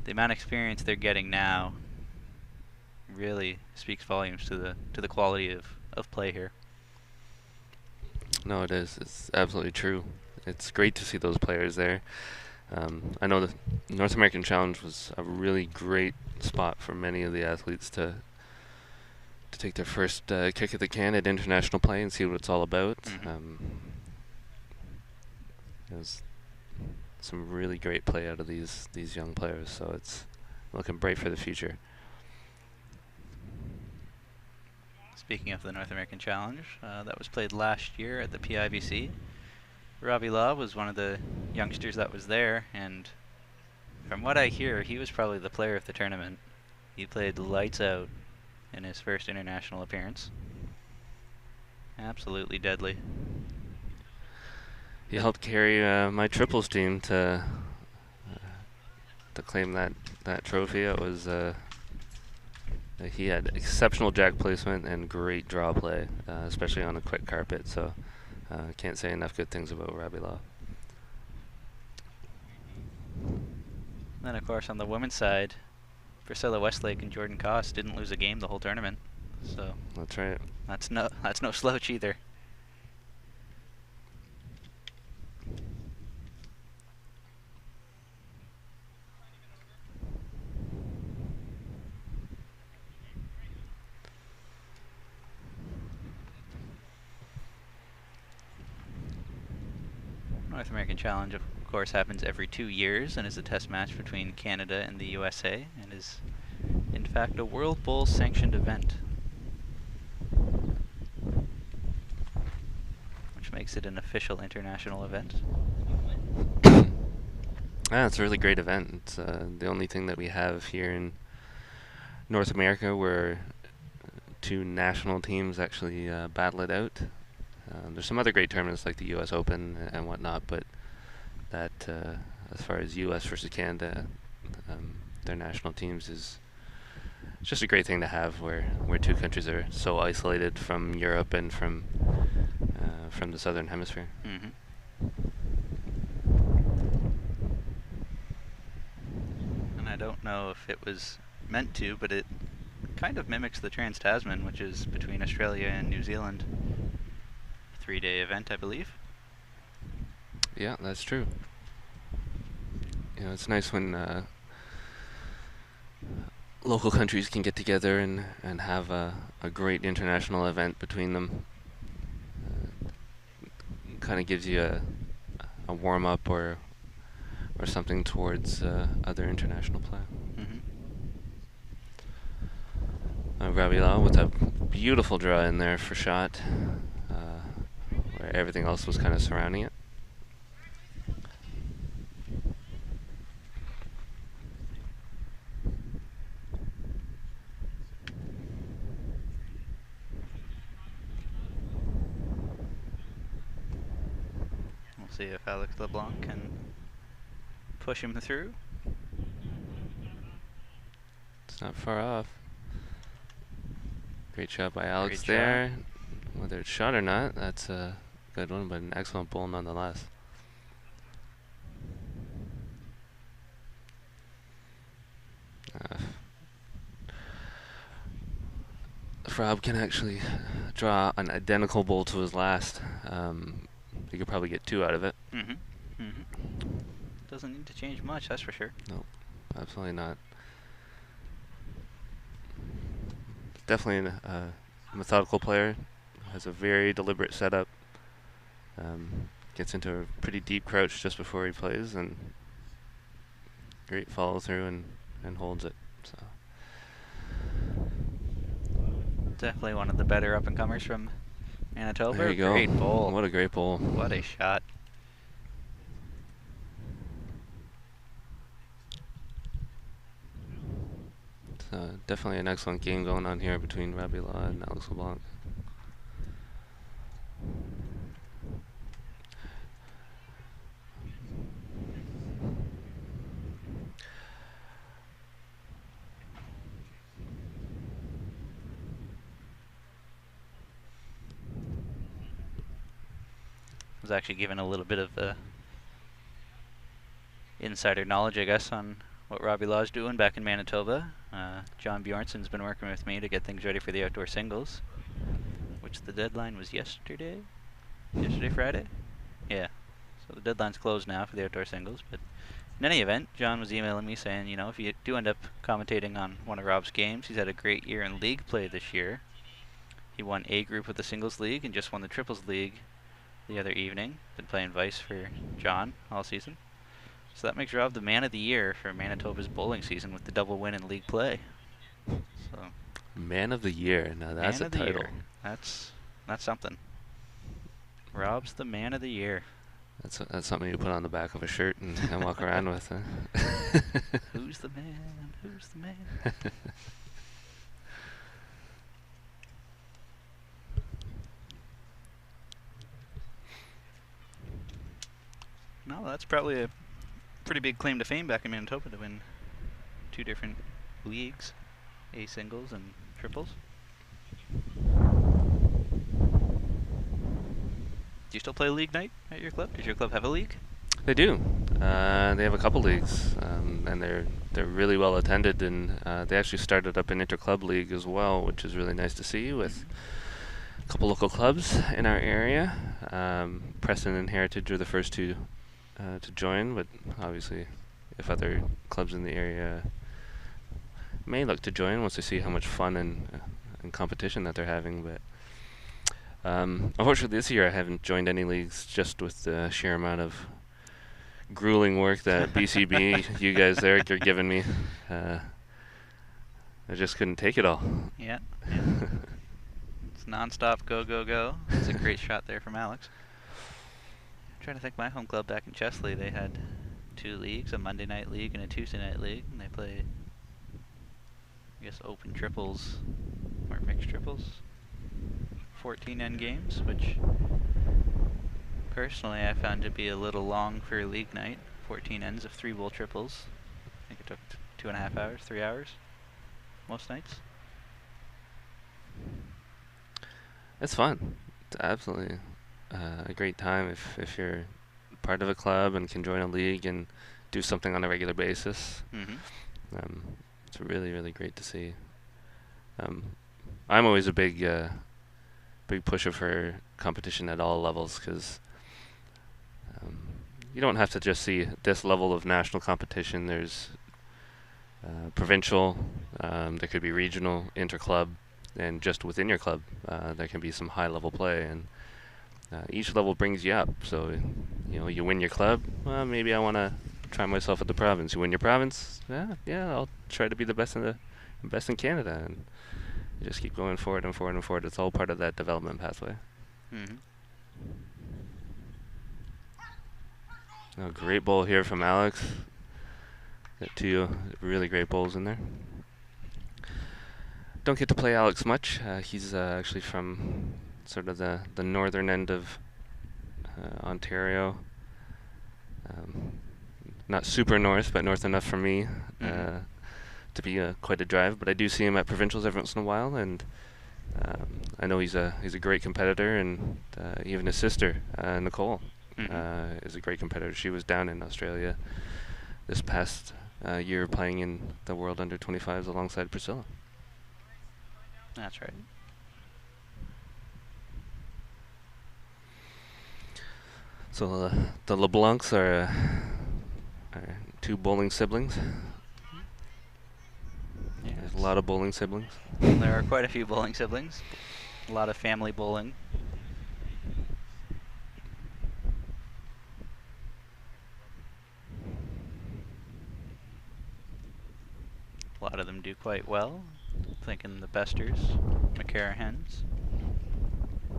the amount of experience they're getting now really speaks volumes to the quality of play here. No, it is. It's absolutely true. It's great to see those players there. I know the North American Challenge was a really great spot for many of the athletes to take their first kick at the can at international play and see what it's all about. It was some really great play out of these young players, so it's looking bright for the future. Speaking of the North American Challenge, that was played last year at the PIBC. Robbie Law was one of the youngsters that was there, and from what I hear, he was probably the player of the tournament. He played lights out in his first international appearance. Absolutely deadly. He helped carry my triples team to claim that trophy. It was he had exceptional jack placement and great draw play, especially on a quick carpet. So can't say enough good things about Robbie Law. Then, of course, on the women's side, Priscilla Westlake and Jordan Koss didn't lose a game the whole tournament. So that's right. That's no slouch either. North American Challenge, of course, happens every 2 years and is a test match between Canada and the USA, and is in fact a World Bowl sanctioned event, which makes it an official international event. It's a really great event. It's the only thing that we have here in North America where 2 national teams actually battle it out. There's some other great tournaments like the U.S. Open and whatnot, but that, as far as U.S. versus Canada, their national teams is just a great thing to have, where 2 countries are so isolated from Europe and from the Southern Hemisphere. And I don't know if it was meant to, but it kind of mimics the Trans-Tasman, which is between Australia and New Zealand. 3-day event, I believe. Yeah, that's true. You know, it's nice when local countries can get together and have a great international event between them. Kind of gives you a warm-up or something towards other international play. Robbie Law with a beautiful draw in there for shot, where everything else was kind of surrounding it. We'll see if Alex LeBlanc can push him through. It's not far off. Great shot by Alex Great there. Whether it's shot or not, that's a good one, but an excellent bowl nonetheless. If Rob can actually draw an identical bowl to his last, he could probably get 2 out of it. Doesn't need to change much, that's for sure. Nope, absolutely not. Definitely a methodical player. Has a very deliberate setup. Gets into a pretty deep crouch just before he plays, and great follow through and holds it. So definitely one of the better up and comers from Manitoba. There you go. Great bowl. What a great bowl. What a shot. Definitely an excellent game going on here between Robbie Law and Alex LeBlanc. I was actually given a little bit of insider knowledge, I guess, on what Robbie Law's doing back in Manitoba. John Bjornson's been working with me to get things ready for the outdoor singles, which the deadline was yesterday? Yesterday, Friday? Yeah. So the deadline's closed now for the outdoor singles, but in any event, John was emailing me saying, you know, if you do end up commentating on one of Rob's games, he's had a great year in league play this year. He won A group with the singles league and just won the triples league the other evening. Been playing vice for John all season. So that makes Rob the man of the year for Manitoba's bowling season with the double win in league play. So Man of the year. Now that's a title. Year. That's something. Rob's the man of the year. That's something you put on the back of a shirt and walk around with. Huh? Who's the man? Who's the man? No, that's probably a pretty big claim to fame back in Manitoba to win 2 different leagues, A singles and triples. Do you still play league night at your club? Does your club have a league? They do. They have a couple leagues, and they're really well attended. And they actually started up an interclub league as well, which is really nice to see with a couple local clubs in our area. Preston and Heritage are the first 2 to join, but obviously, if other clubs in the area may look to join once they see how much fun and competition that they're having, but. Unfortunately, this year I haven't joined any leagues, just with the sheer amount of grueling work that BCB, you guys there, are giving me. I just couldn't take it all. Yeah. It's non-stop go, go, go. It's a great shot there from Alex. I'm trying to think, my home club back in Chesley, they had 2 leagues, a Monday night league and a Tuesday night league, and they played, I guess, open triples or mixed triples. 14 end games, which personally I found to be a little long for a league night. 14 ends of 3 bowl triples. I think it took 2.5 hours, 3 hours, most nights. It's fun. It's absolutely a great time if you're part of a club and can join a league and do something on a regular basis. It's really, really great to see. I'm always a big pusher for competition at all levels, because you don't have to just see this level of national competition. There's provincial, there could be regional, interclub, and just within your club there can be some high level play, and each level brings you up. So you win your club, well, maybe I want to try myself at the province. You win your province, yeah, I'll try to be the best in Canada, and you just keep going forward and forward and forward. It's all part of that development pathway. A great bowl here from Alex. Got 2 really great bowls in there. Don't get to play Alex much. He's actually from sort of the northern end of Ontario. not super north, but north enough for me to be quite a drive. But I do see him at provincials every once in a while, and I know he's a great competitor, and even his sister Nicole is a great competitor. She was down in Australia this past year playing in the World Under 25s alongside Priscilla. That's right. So the LeBlancs are two bowling siblings. Yes. There's a lot of bowling siblings. There are quite a few bowling siblings. A lot of family bowling. A lot of them do quite well. Thinking the Besters, McCarahans.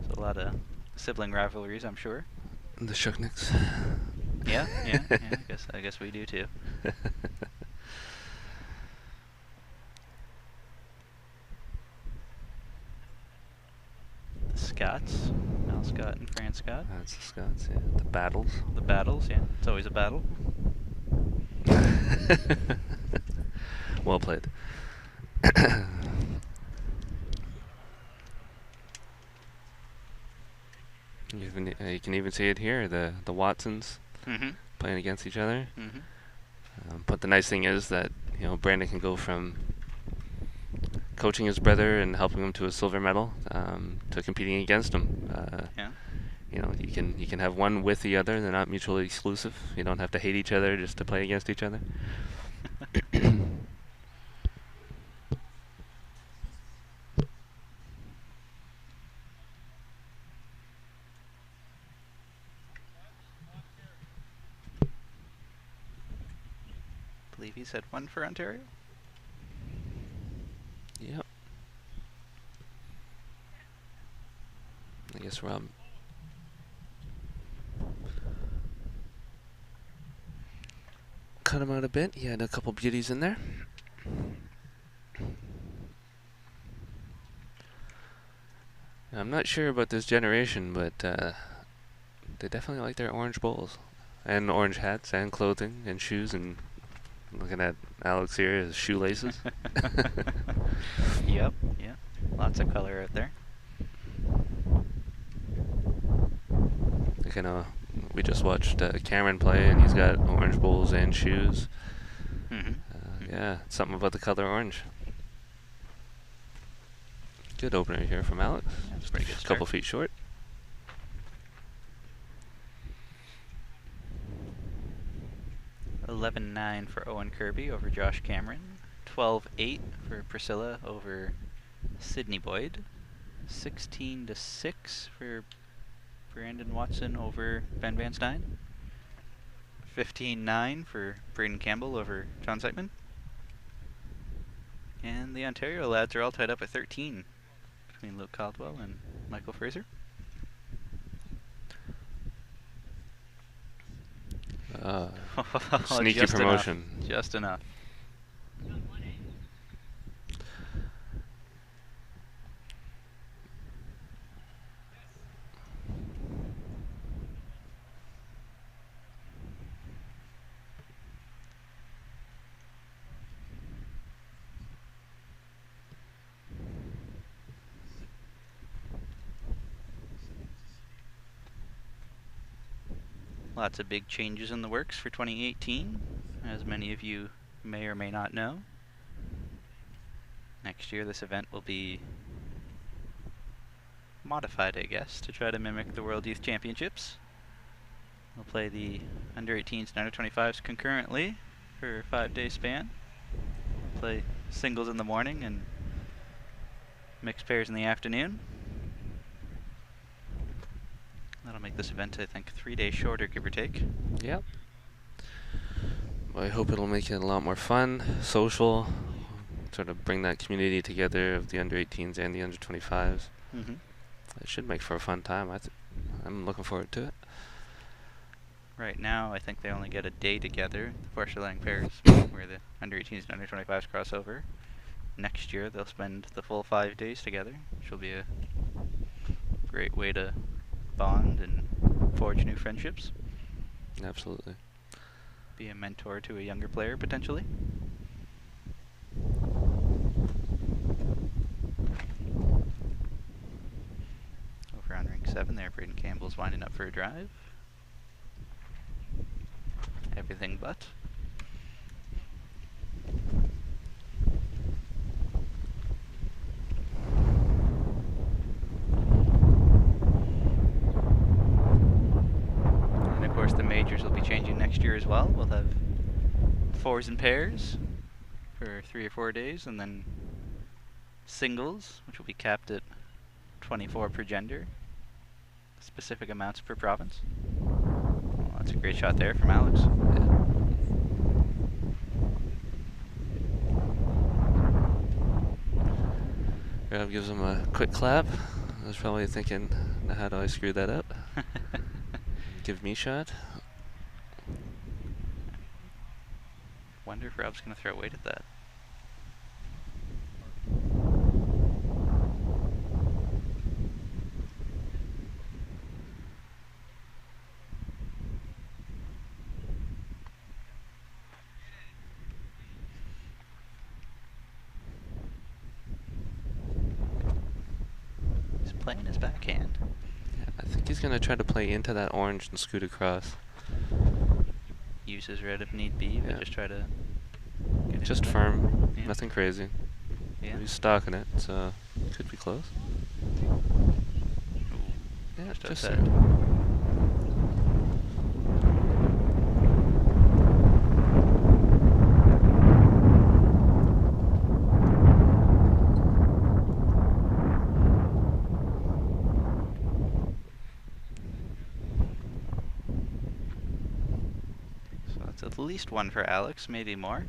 So a lot of sibling rivalries, I'm sure. The Shuknicks. Yeah. I guess we do too. The Scots, Al Scott and Fran Scott. That's the Scots, yeah. The Battles. The Battles, yeah. It's always a battle. Well played. You can even see it here, the Watsons playing against each other. But the nice thing is that Brandon can go from coaching his brother and helping him to a silver medal to competing against him. Yeah. You can have one with the other. They're not mutually exclusive. You don't have to hate each other just to play against each other. I believe he said one for Ontario. Yep. I guess Rob. Cut him out a bit. He had a couple beauties in there. I'm not sure about this generation, but they definitely like their orange bowls. And orange hats and clothing and shoes, and looking at Alex here, his shoelaces. Yep, yeah. Lots of color out there. We just watched Cameron play, and he's got orange bowls and shoes. Yeah, something about the color orange. Good opener here from Alex. That's pretty good start. Couple feet short. $11.9 for Owen Kirby over Josh Cameron. $12.8 for Priscilla over Sydney Boyd. 16-6 for Brandon Watson over Ben Van Stein. 15-9 for Braden Campbell over John Zeitman. And the Ontario lads are all tied up at 13 between Luke Caldwell and Michael Fraser. Sneaky Just promotion. Enough. Just enough. Lots of big changes in the works for 2018, as many of you may or may not know. Next year this event will be modified, I guess, to try to mimic the World Youth Championships. We'll play the under-18s and under-25s concurrently for a 5-day span. We'll play singles in the morning and mixed pairs in the afternoon. That'll make this event, I think, 3 days shorter, give or take. Yep. Well, I hope it'll make it a lot more fun, social, sort of bring that community together of the under-18s and the under-25s. It should make for a fun time. I'm looking forward to it. Right now, I think they only get a day together, the porcelain pairs, where the under-18s and under-25s cross over. Next year, they'll spend the full 5 days together, which will be a great way to bond and forge new friendships. Absolutely. be a mentor to a younger player, potentially. Over on ring 7 there, Braden Campbell's winding up for a drive. Everything but. And of course the majors will be changing next year as well. We'll have 4s and pairs for 3 or 4 days, and then singles, which will be capped at 24 per gender, specific amounts per province. Well, that's a great shot there from Alex. Rob gives him a quick clap. I was probably thinking, now how do I screw that up? Give me a shot. Wonder if Rob's going to throw weight at that. He's playing his backhand. Yeah, I think he's going to try to play into that orange and scoot across. Use his red if need be, but just try to get Just it firm, yeah. nothing crazy. Yeah. He's stalking it, so could be close. Ooh, Yeah, just just outside. So that's at least one for Alex, maybe more.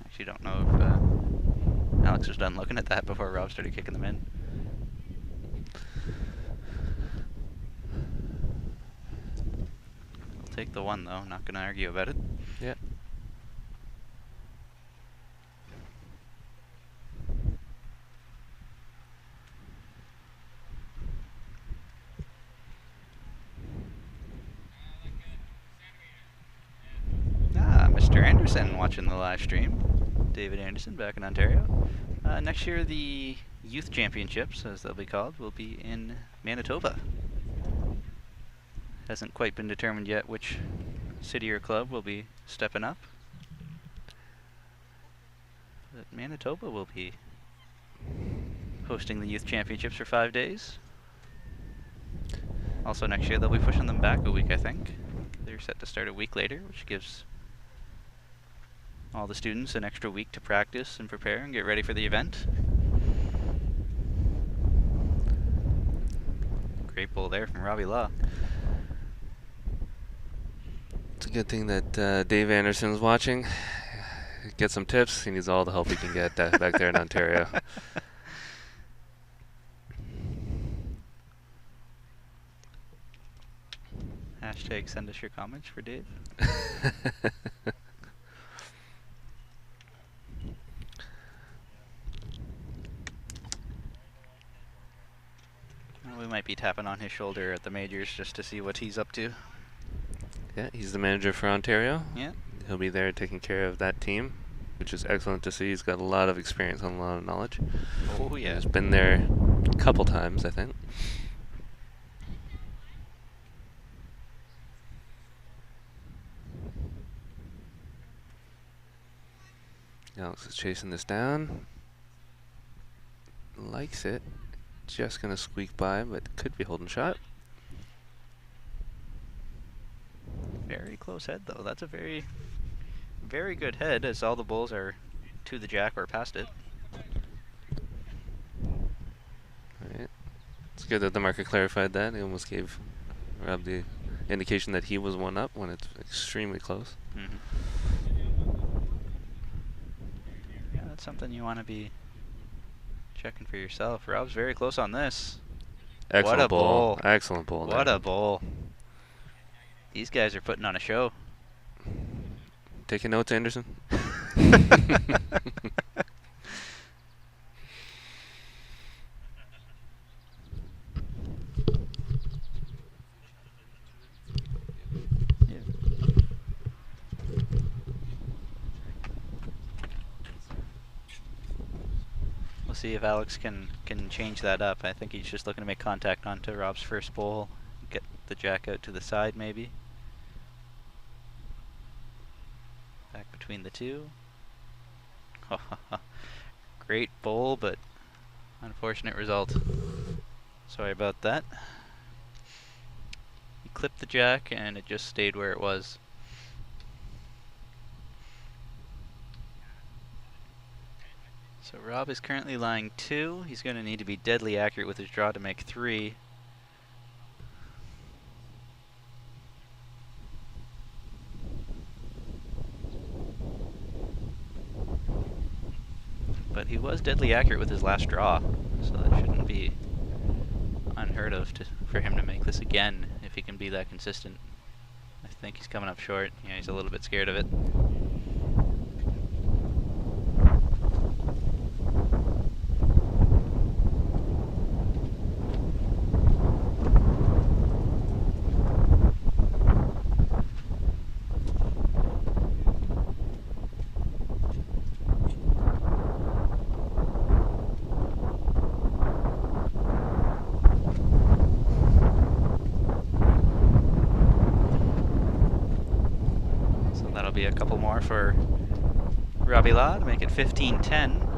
Actually don't know if Alex was done looking at that before Rob started kicking them in. I'll take the one though, not gonna argue about it. Yeah. Ah, Mr. Anderson watching the live stream. David Anderson back in Ontario. Next year the Youth Championships, as they'll be called, will be in Manitoba. Hasn't quite been determined yet which city or club will be stepping up. But Manitoba will be hosting the Youth Championships for 5 days. Also next year they'll be pushing them back a week, I think. They're set to start a week later, which gives all the students an extra week to practice and prepare and get ready for the event. Great bowl there from Robbie Law. It's a good thing that Dave Anderson's watching. Get some tips. He needs all the help he can get back there in Ontario. Hashtag send us your comments for Dave. Well, we might be tapping on his shoulder at the majors just to see what he's up to. Yeah, he's the manager for Ontario. Yeah. He'll be there taking care of that team, which is excellent to see. He's got a lot of experience and a lot of knowledge. Oh yeah. He's been there a couple times, I think. Alex is chasing this down. Likes it. Just gonna squeak by, but could be holding shot. Very close head though. That's a very, very good head, as all the bowls are to the jack or past it. Alright. It's good that the marker clarified that. He almost gave Rob the indication that he was one up when it's extremely close. Mm-hmm. Yeah, that's something you want to be checking for yourself. Rob's very close on this. Excellent What a bowl. bowl. Excellent bowl. What there. a bowl. These guys are putting on a show. Taking notes, Anderson? see if Alex can change that up. I think he's just looking to make contact onto Rob's first bowl, get the jack out to the side maybe. Back between the two. Great bowl, but unfortunate result. Sorry about that. He clipped the jack and it just stayed where it was. So Rob is currently lying 2. He's going to need to be deadly accurate with his draw to make 3. But he was deadly accurate with his last draw, so that shouldn't be unheard of for him to make this again if he can be that consistent. I think he's coming up short. Yeah, he's a little bit scared of it. Be a couple more for Robbie Law to make it 15-10.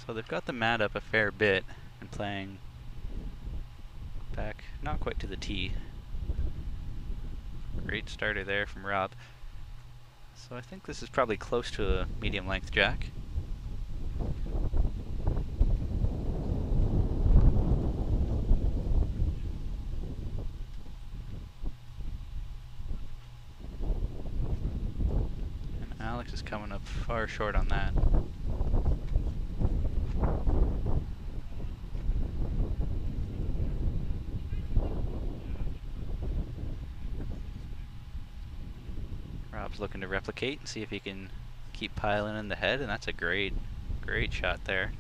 So they've got the mat up a fair bit and playing back, not quite to the tee. Great starter there from Rob. So I think this is probably close to a medium length jack. And Alex is coming up far short on that. Rob's looking to replicate and see if he can keep piling in the head, and that's a great shot there.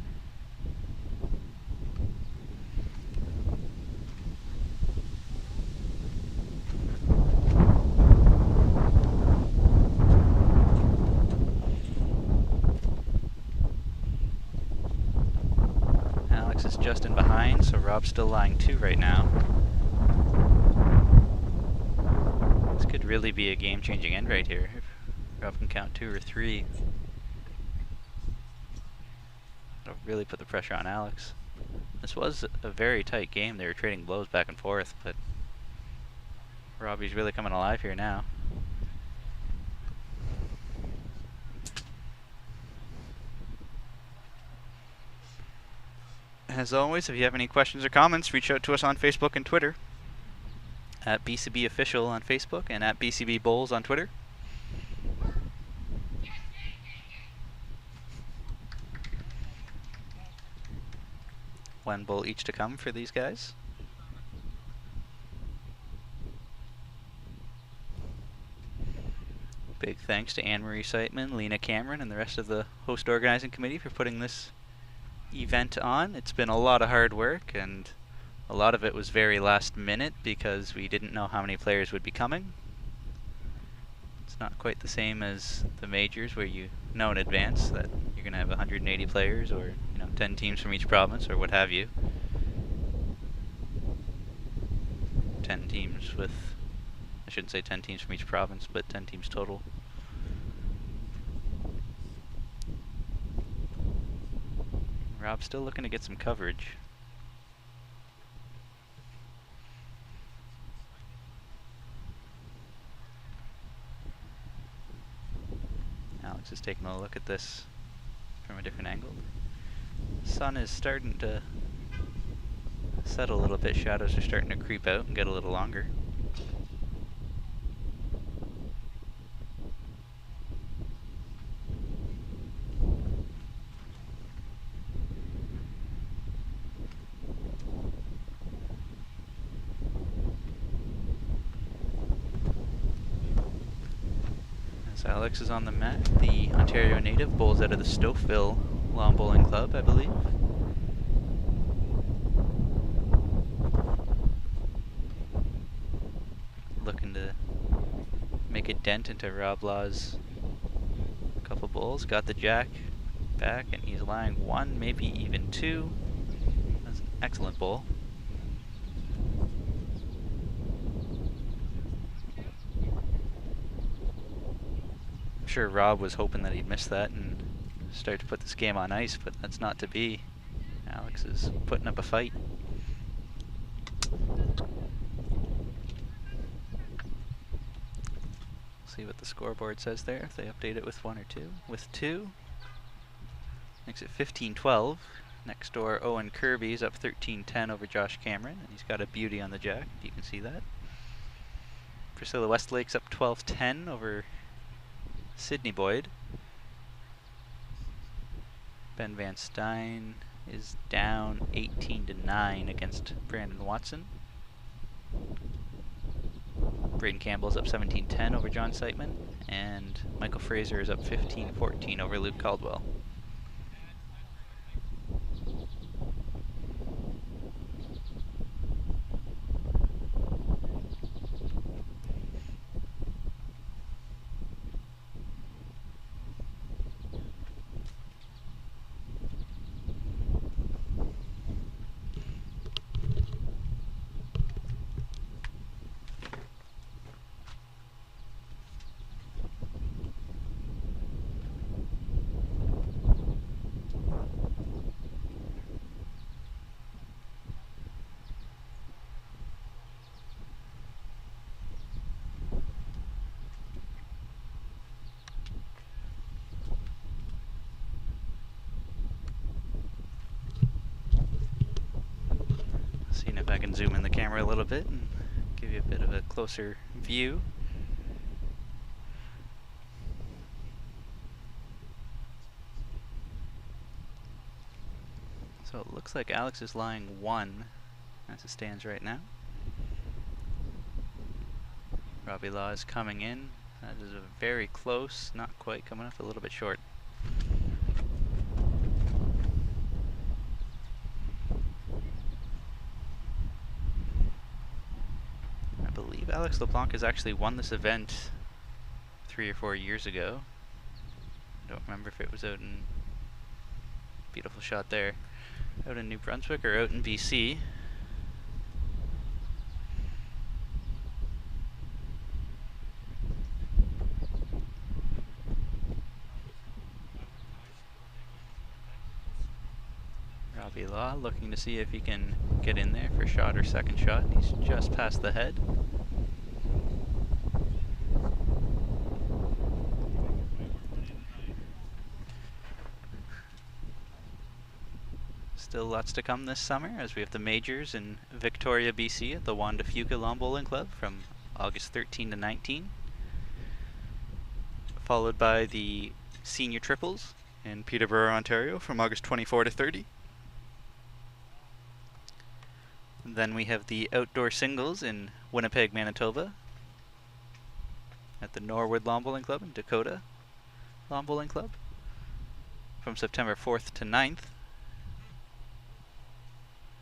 Alex is just in behind, so Rob's still lying 2 right now. Could really be a game-changing end right here if Rob can count 2 or 3. That'll really put the pressure on Alex. This was a very tight game. They were trading blows back and forth, but Robbie's really coming alive here now. As always, if you have any questions or comments, reach out to us on Facebook and Twitter. At BCB Official on Facebook and at BCB Bowls on Twitter. One bowl each to come for these guys. Big thanks to Anne-Marie Seitman, Lena Cameron, and the rest of the host organizing committee for putting this event on. It's been a lot of hard work, and a lot of it was very last minute because we didn't know how many players would be coming. It's not quite the same as the majors where you know in advance that you're going to have 180 players or 10 teams from each province or what have you. 10 teams with, I shouldn't say 10 teams from each province, but 10 teams total. Rob's still looking to get some coverage. Alex is taking a look at this from a different angle. The sun is starting to settle a little bit. Shadows are starting to creep out and get a little longer. So Alex is on the mat. The Ontario native bowls out of the Stouffville Lawn Bowling Club, I believe. Looking to make a dent into Rob Law's couple bowls. Got the jack back, and he's lying one, maybe even two. That's an excellent bowl. I'm sure Rob was hoping that he'd miss that and start to put this game on ice, but that's not to be. Alex is putting up a fight. See what the scoreboard says there, if they update it with one or two. With two, makes it 15-12. Next door, Owen Kirby's up 13-10 over Josh Cameron, and he's got a beauty on the jack. You can see that. Priscilla Westlake's up 12-10 over Sydney Boyd. Ben Van Stein is down 18-9 against Brandon Watson. Braden Campbell's up 17-10 over John Siteman, and Michael Fraser is up 15-14 over Luke Caldwell. Seeing if I can zoom in the camera a little bit and give you a bit of a closer view. So it looks like Alex is lying one as it stands right now. Robbie Law is coming in. That is a very close, not quite, coming up a little bit short. I believe Alex LeBlanc has actually won this event 3 or 4 years ago. I don't remember if it was out in, beautiful shot there, out in New Brunswick or out in BC. Robbie Law looking to see if he can get in there for shot or second shot. He's just past the head. Still lots to come this summer as we have the majors in Victoria, BC at the Wanda Fuca Lawn Bowling Club from August 13 to 19. Followed by the senior triples in Peterborough, Ontario from August 24 to 30. And then we have the outdoor singles in Winnipeg, Manitoba at the Norwood Lawn Bowling Club and Dakota Lawn Bowling Club from September 4th to 9th.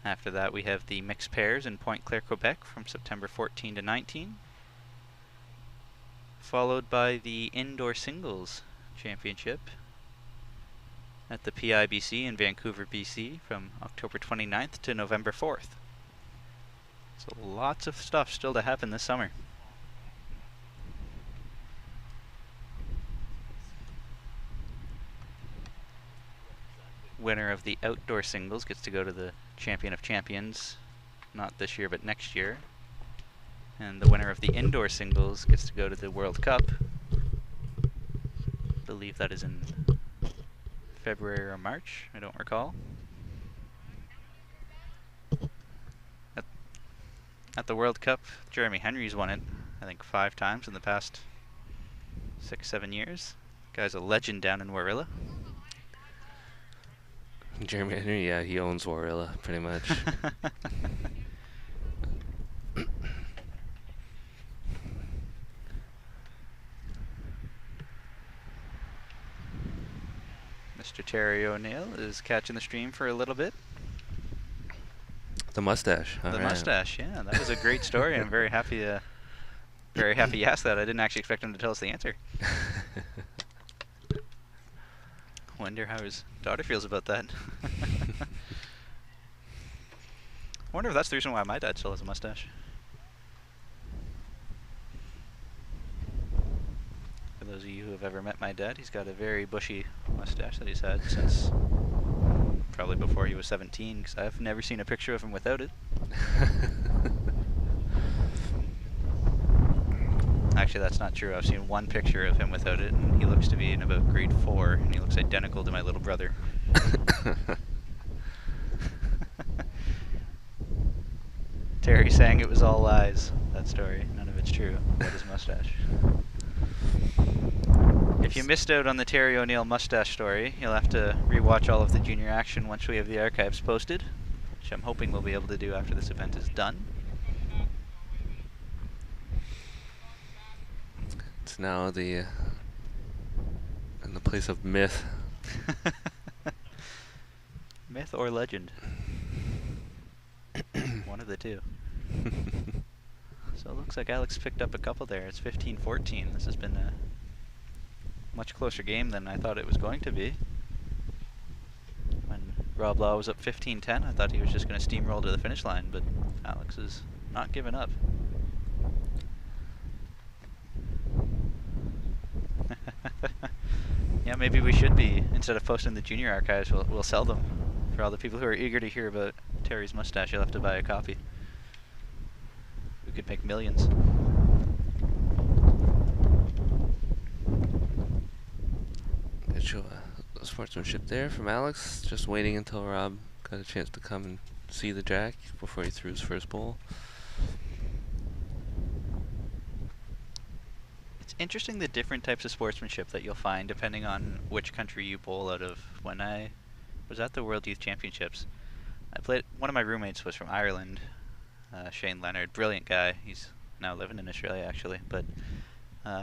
After that we have the mixed pairs in Pointe Claire, Quebec from September 14 to 19. Followed by the indoor singles championship at the PIBC in Vancouver, BC from October 29th to November 4th. So lots of stuff still to happen this summer. Winner of the outdoor singles gets to go to the Champion of Champions, not this year but next year. And the winner of the indoor singles gets to go to the World Cup. I believe that is in February or March, I don't recall. At the World Cup, Jeremy Henry's won it, I think 5 times in the past 6-7 years. Guy's a legend down in Warilla. Jeremy Henry, yeah, he owns Warilla, pretty much. Terry O'Neill is catching the stream for a little bit. The mustache. The mustache, yeah. That was a great story. I'm very happy you asked that. I didn't actually expect him to tell us the answer. Wonder how his daughter feels about that. Wonder if that's the reason why my dad still has a mustache. For those of you who have ever met my dad, he's got a very bushy mustache that he's had since probably before he was 17, because I've never seen a picture of him without it. Actually, that's not true. I've seen one picture of him without it, and he looks to be in about grade 4, and he looks identical to my little brother. Terry saying it was all lies, that story. None of it's true about his mustache. If you missed out on the Terry O'Neill mustache story, you'll have to rewatch all of the junior action once we have the archives posted, which I'm hoping we'll be able to do after this event is done. It's now in the place of myth. Myth or legend. One of the two. So it looks like Alex picked up a couple there. It's 15-14. This has been a much closer game than I thought it was going to be. When Rob Law was up 15-10, I thought he was just going to steamroll to the finish line, but Alex is not giving up. Yeah, maybe we should be, instead of posting the junior archives, we'll sell them. For all the people who are eager to hear about Terry's mustache, you'll have to buy a copy. We could make millions. Good show of sportsmanship there from Alex. Just waiting until Rob got a chance to come and see the jack before he threw his first bowl. It's interesting the different types of sportsmanship that you'll find depending on which country you bowl out of. When I was at the World Youth Championships, one of my roommates was from Ireland, Shane Leonard, brilliant guy. He's now living in Australia actually, but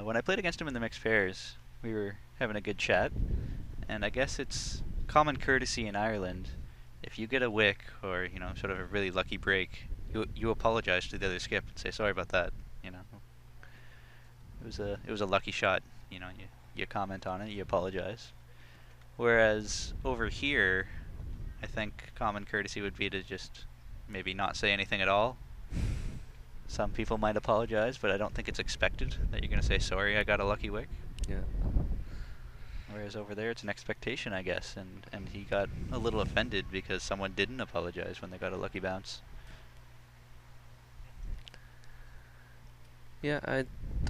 when I played against him in the mixed pairs, we were having a good chat, and I guess it's common courtesy in Ireland, if you get a wick or, you know, sort of a really lucky break, you apologize to the other skip and say sorry about that, you know. It was a lucky shot, you know, you comment on it, you apologize. Whereas over here, I think common courtesy would be to just maybe not say anything at all. Some people might apologize, but I don't think it's expected that you're going to say, sorry, I got a lucky wick. Yeah. Whereas over there, it's an expectation, I guess, and he got a little offended because someone didn't apologize when they got a lucky bounce. Yeah,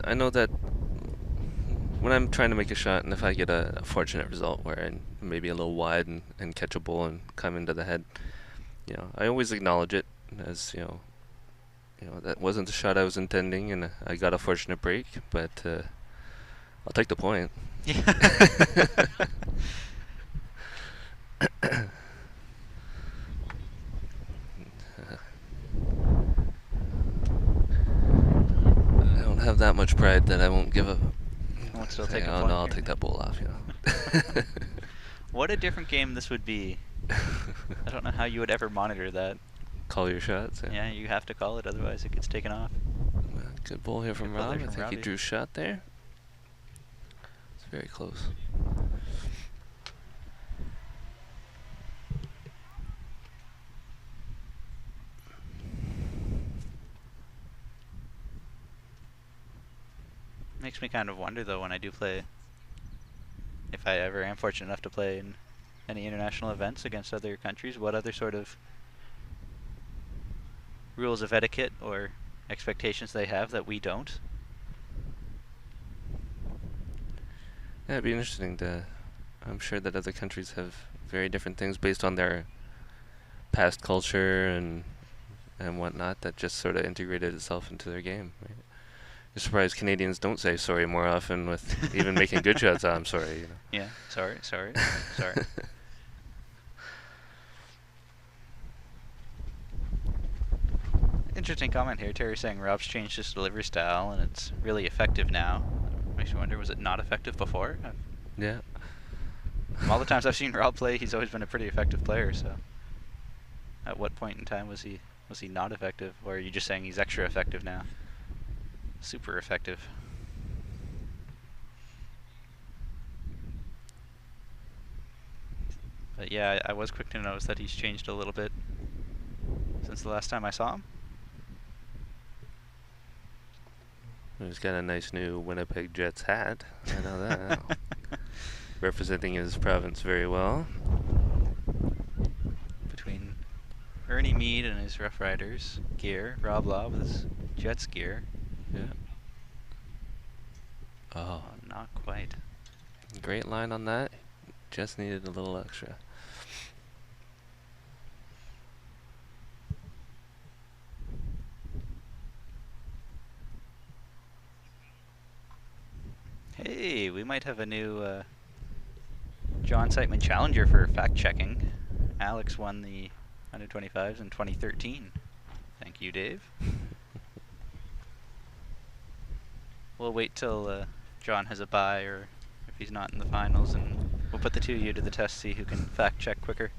I know that when I'm trying to make a shot, and if I get a fortunate result where I'm maybe a little wide and catch a ball and come into the head, you know, I always acknowledge it as, you know, that wasn't the shot I was intending, and I got a fortunate break, but I'll take the point. Yeah. I don't have that much pride that I won't give up. Won't still take a oh point no, I'll here. take that ball off, you know. What a different game this would be. I don't know how you would ever monitor that. Call your shots. Yeah, you have to call it, otherwise it gets taken off. Good ball here from Rob. I think he drew a shot there. It's very close. Makes me kind of wonder, though, when I do play, if I ever am fortunate enough to play in any international events against other countries, what other sort of rules of etiquette or expectations they have that we don't. Yeah, it'd be interesting to. I'm sure that other countries have very different things based on their past culture and whatnot that just sort of integrated itself into their game. Right? You're surprised Canadians don't say sorry more often with even making good shots. I'm sorry, you know. Yeah, sorry. Interesting comment here. Terry saying Rob's changed his delivery style and it's really effective now. Makes me wonder, was it not effective before? Yeah. From all the times I've seen Rob play, he's always been a pretty effective player. So, at what point in time was he not effective, or are you just saying he's extra effective now? Super effective. But yeah, I was quick to notice that he's changed a little bit since the last time I saw him. He's got a nice new Winnipeg Jets hat. I know that. Representing his province very well. Between Ernie Mead and his Rough Riders gear, Rob Law with his Jets gear. Yeah. Oh, not quite. Great line on that. Just needed a little extra. Hey, we might have a new John Siteman challenger for fact checking. Alex won the under 25s in 2013. Thank you, Dave. We'll wait till John has a bye, or if he's not in the finals, and we'll put the two of you to the test, see who can fact check quicker.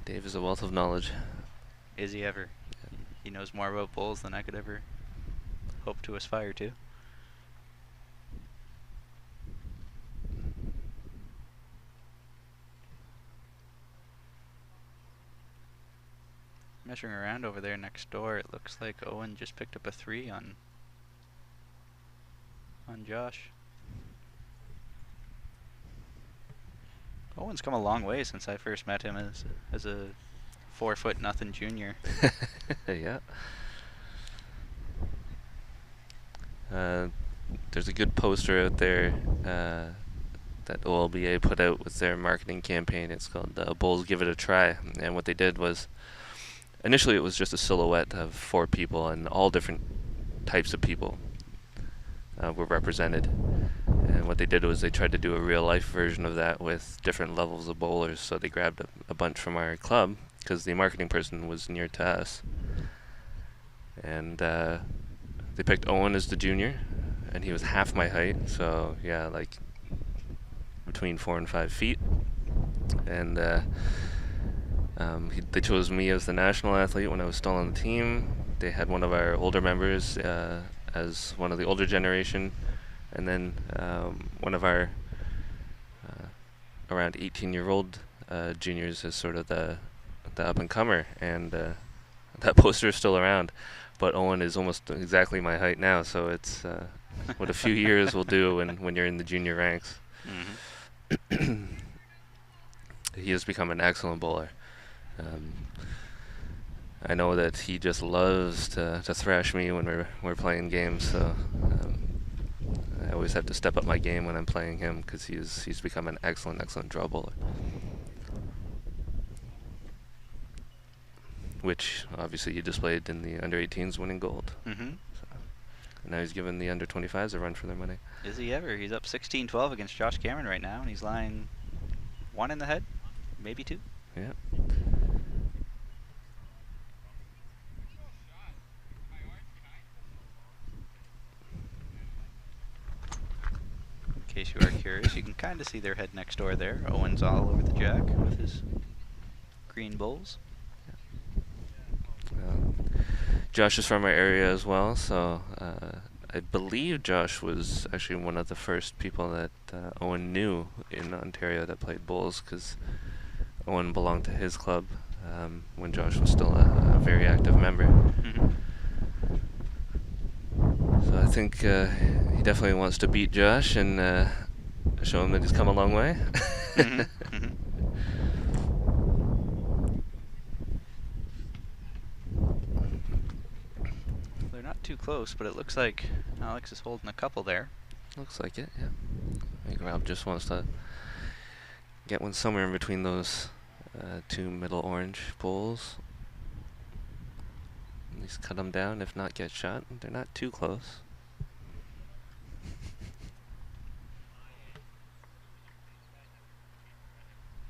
Dave is a wealth of knowledge. Is he ever? Yeah. He knows more about bowls than I could ever hope to aspire to. Measuring around over there next door, it looks like Owen just picked up a 3 on Josh. Owen's come a long way since I first met him as a 4'0" junior. Yeah. There's a good poster out there that OLBA put out with their marketing campaign. It's called Bulls Give It a Try. And what they did was, initially it was just a silhouette of 4 people, and all different types of people were represented. And what they did was they tried to do a real life version of that with different levels of bowlers. So they grabbed a bunch from our club, because the marketing person was near to us. And they picked Owen as the junior, and he was half my height. So yeah, like between 4 and 5 feet. And they chose me as the national athlete when I was still on the team. They had one of our older members as one of the older generation, and then one of our around 18-year-old juniors as sort of the up-and-comer. And that poster is still around, but Owen is almost exactly my height now, so it's what a few years will do when you're in the junior ranks. Mm-hmm. He has become an excellent bowler. I know that he just loves to thrash me when we're playing games, so I always have to step up my game when I'm playing him, because he's become an excellent draw bowler. Which obviously he displayed in the under 18s winning gold. Mm-hmm. So, and now he's giving the under 25s a run for their money. Is he ever? He's up 16-12 against Josh Cameron right now, and he's lying 1 in the head, maybe 2. Yeah. In case you are curious, you can kind of see their head next door there. Owen's all over the jack with his green bowls. Josh is from our area as well, so I believe Josh was actually one of the first people that Owen knew in Ontario that played bowls, because Owen belonged to his club when Josh was still a very active member. Mm-hmm. So I think he definitely wants to beat Josh and show him that he's come a long way. Mm-hmm. Mm-hmm. They're not too close, but it looks like Alex is holding a couple there. Looks like it, yeah. I think Rob just wants to get one somewhere in between those 2 middle orange bowls. At least cut them down, if not get shot. They're not too close.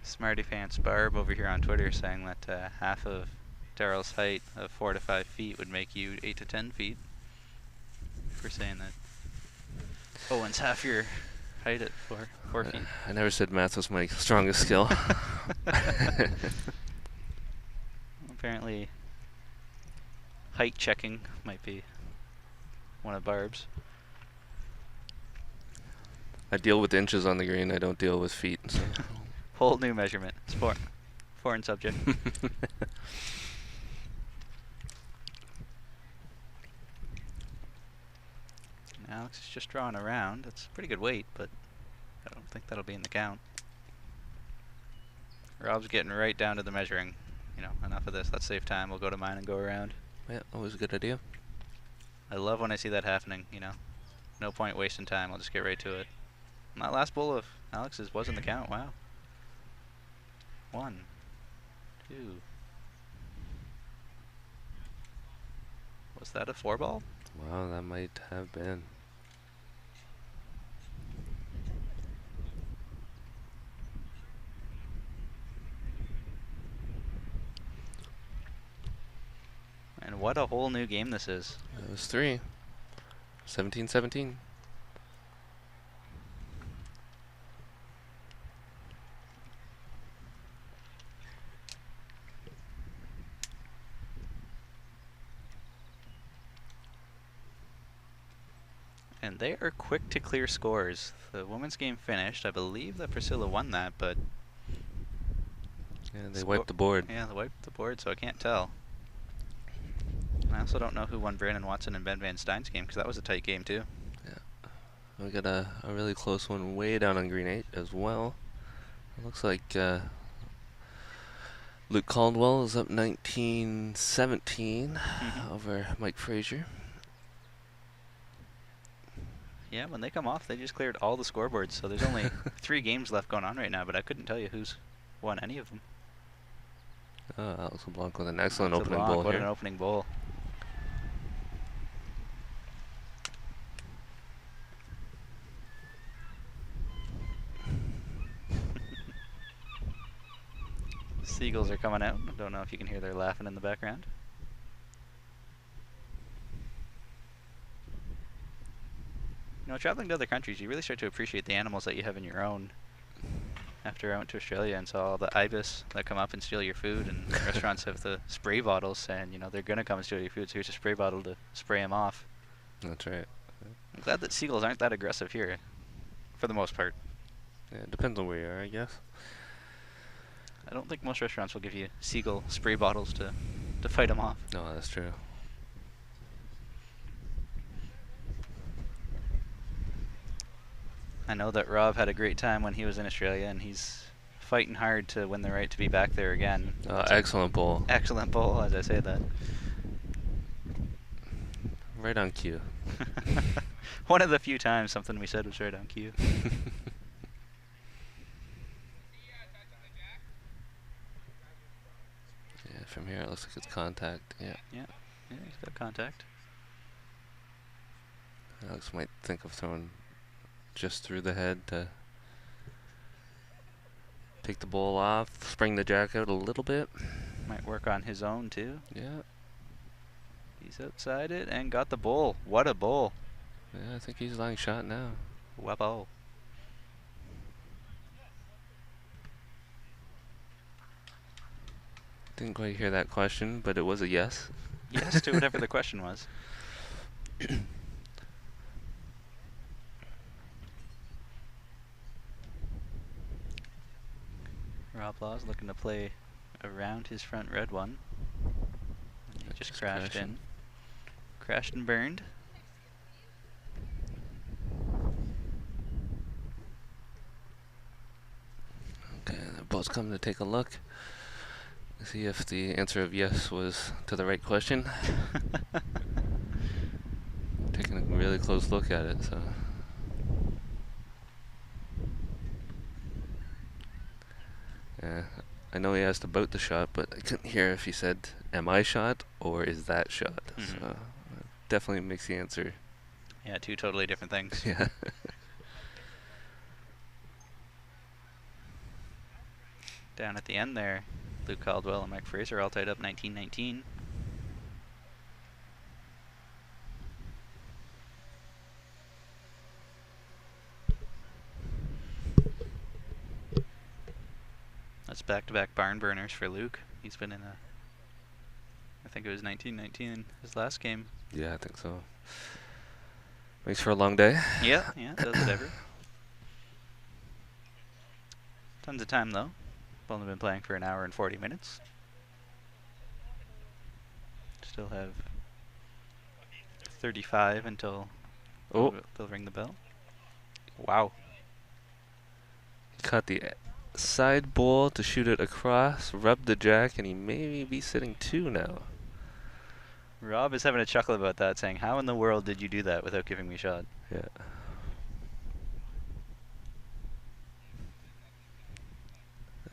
Smarty Pants Barb over here on Twitter saying that half of Daryl's height of 4 to 5 feet would make you 8 to 10 feet. for saying that Owen's half your height at 4 feet. I never said math was my strongest skill. Apparently, height checking might be one of Barb's. I deal with inches on the green. I don't deal with feet. So. Whole new measurement. Sport. Foreign subject. Alex is just drawing around. That's a pretty good weight, but I don't think that'll be in the count. Rob's getting right down to the measuring. You know, enough of this. Let's save time. We'll go to mine and go around. Yeah, always a good idea. I love when I see that happening, you know. No point wasting time. I'll just get right to it. And that last bowl of Alex's was in the count. Wow. 1, 2. Was that a 4-ball? Wow, that might have been. And what a whole new game this is. It was 3. 17-17. And they are quick to clear scores. The women's game finished. I believe that Priscilla won that, but... Yeah, they wiped the board. Yeah, they wiped the board, so I can't tell. I also don't know who won Brandon Watson and Ben Van Stein's game, because that was a tight game, too. Yeah. We got a really close one way down on green 8 as well. It looks like Luke Caldwell is up 19-17 over Mike Frazier. Yeah, when they come off, they just cleared all the scoreboards, so there's only 3 games left going on right now, but I couldn't tell you who's won any of them. Alex LeBlanc with an excellent Alex opening LeBlanc, bowl what here. an opening bowl. Seagulls are coming out. I don't know if you can hear their laughing in the background. You know, traveling to other countries, you really start to appreciate the animals that you have in your own. After I went to Australia and saw all the ibis that come up and steal your food, and restaurants have the spray bottles saying, you know, they're going to come and steal your food, so here's a spray bottle to spray them off. That's right. I'm glad that seagulls aren't that aggressive here, for the most part. Yeah, it depends on where you are, I guess. I don't think most restaurants will give you seagull spray bottles to fight them off. No, that's true. I know that Rob had a great time when he was in Australia, and he's fighting hard to win the right to be back there again. Excellent bowl. Excellent bowl, as I say that. Right on cue. One of the few times something we said was right on cue. Yeah, from here it looks like it's contact. Yeah. Yeah, he's got contact. Alex might think of throwing just through the head to take the ball off, spring the jack out a little bit. Might work on his own too. Yeah. He's outside it and got the bowl. What a bowl. Yeah, I think he's lying shot now. Webbo. Didn't quite hear that question, but it was a yes. Yes to whatever the question was. Rob Laws looking to play around his front red one. And he just crashed crashing. in. Crashed and burned. Okay, they're both coming to take a look. See if the answer of yes was to the right question. Taking a really close look at it, so. Yeah, I know he asked about the shot, but I couldn't hear if he said, am I shot or is that shot? So it definitely makes the answer. Yeah, 2 totally different things. Yeah. Down at the end there, Luke Caldwell and Mike Fraser all tied up 19-19. That's back-to-back barn burners for Luke. He's been in a, I think it was 1919 his last game. Yeah, I think so. Makes for a long day. Yeah, does whatever. Tons of time though. Only been playing for an hour and 40 minutes. Still have 35 until they'll ring the bell. Wow. He caught the side bowl to shoot it across, rubbed the jack, and he may be sitting 2 now. Rob is having a chuckle about that, saying, "How in the world did you do that without giving me a shot?" Yeah.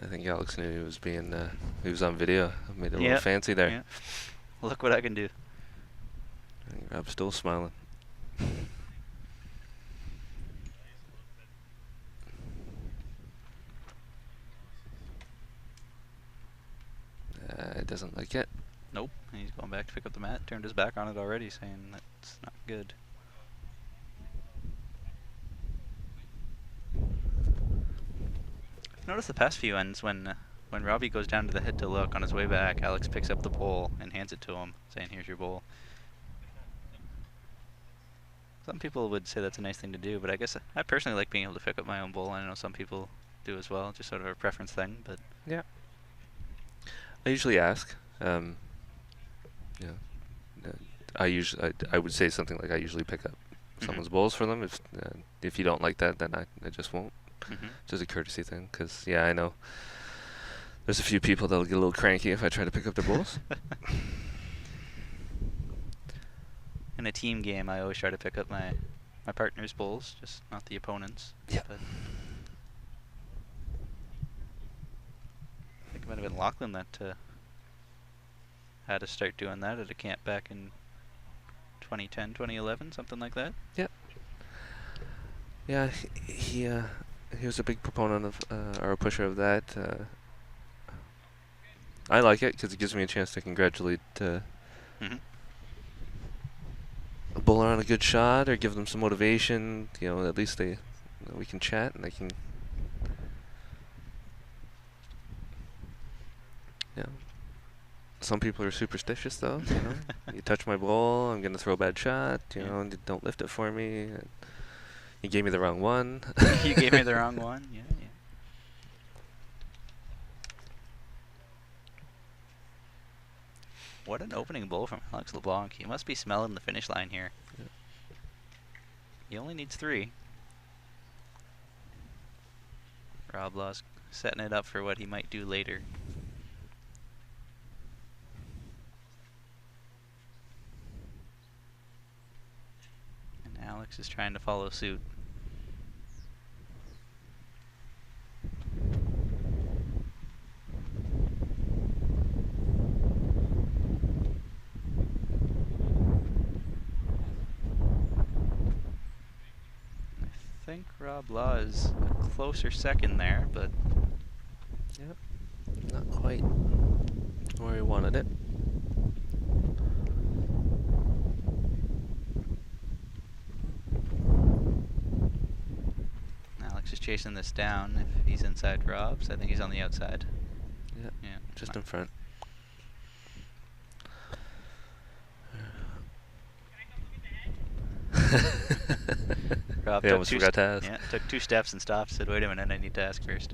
I think Alex knew he was being, he was on video. Made it a little fancy there. Yeah. Look what I can do. I think Rob's still smiling. It doesn't like it. Nope. He's going back to pick up the mat. Turned his back on it already, saying that's not good. Notice the past few ends when Robbie goes down to the hit to look on his way back, Alex picks up the bowl and hands it to him, saying, "Here's your bowl." Some people would say that's a nice thing to do, but I guess I personally like being able to pick up my own bowl. I know some people do as well, just sort of a preference thing. But yeah, I usually ask. I would say something like I usually pick up someone's bowls for them. If you don't like that, then I just won't. Just a courtesy thing, because yeah, I know there's a few people that'll get a little cranky if I try to pick up their bowls. In a team game, I always try to pick up my partner's bowls, just not the opponent's. Yeah. But I think it might have been Lachlan that had to start doing that at a camp back in 2010, 2011, something like that. Yeah. Yeah, he was a big proponent of, or a pusher of that. I like it because it gives me a chance to congratulate a bowler on a good shot, or give them some motivation. At least we can chat and they can. Yeah. Some people are superstitious, though. You touch my bowl, I'm gonna throw a bad shot. Don't lift it for me. You gave me the wrong one. You gave me the wrong one. Yeah. What an opening bowl from Alex LeBlanc. He must be smelling the finish line here. Yeah. He only needs 3. Rob Law's setting it up for what he might do later. And Alex is trying to follow suit. I think Rob Law is a closer second there, but yep, not quite where he wanted it. Alex is chasing this down if he's inside Rob's. I think he's on the outside. Yeah, just in front. Rob almost forgot to ask. Yeah, took 2 steps and stopped. Said, "Wait a minute, I need to ask first."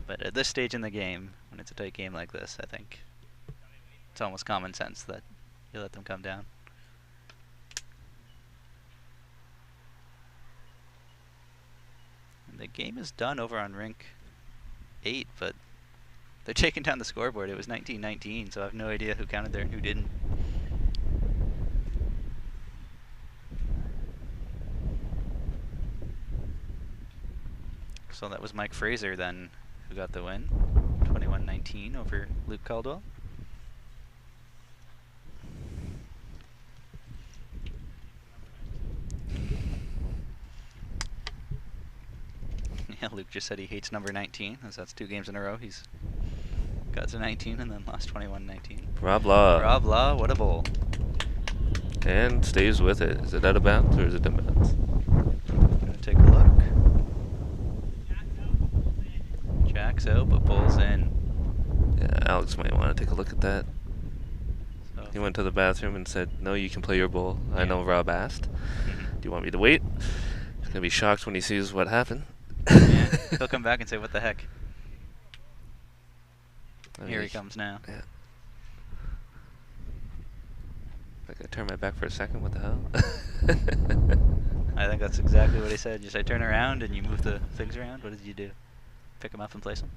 But at this stage in the game, when it's a tight game like this, I think it's almost common sense that you let them come down. And the game is done over on rink 8, but they're taking down the scoreboard. It was 1919, so I have no idea who counted there and who didn't. So that was Mike Fraser then who got the win, 21-19 over Luke Caldwell. Yeah, Luke just said he hates number 19, as that's 2 games in a row. He's got to 19 and then lost 21-19. Rob Law. Rob Law, what a bowl. And stays with it. Is it out of bounds or is it in bounds? Gonna take a look. Jack's out, but bull's in. Yeah, Alex might want to take a look at that. So He went to the bathroom and said, "No, you can play your bull." Yeah. I know Rob asked. Do you want me to wait? He's gonna be shocked when he sees what happened. Yeah, he'll come back and say, "What the heck?" Here he comes now. Yeah. Like, I turn my back for a second. What the hell? I think that's exactly what he said. You say turn around and you move the things around. What did you do? Pick him up and place him?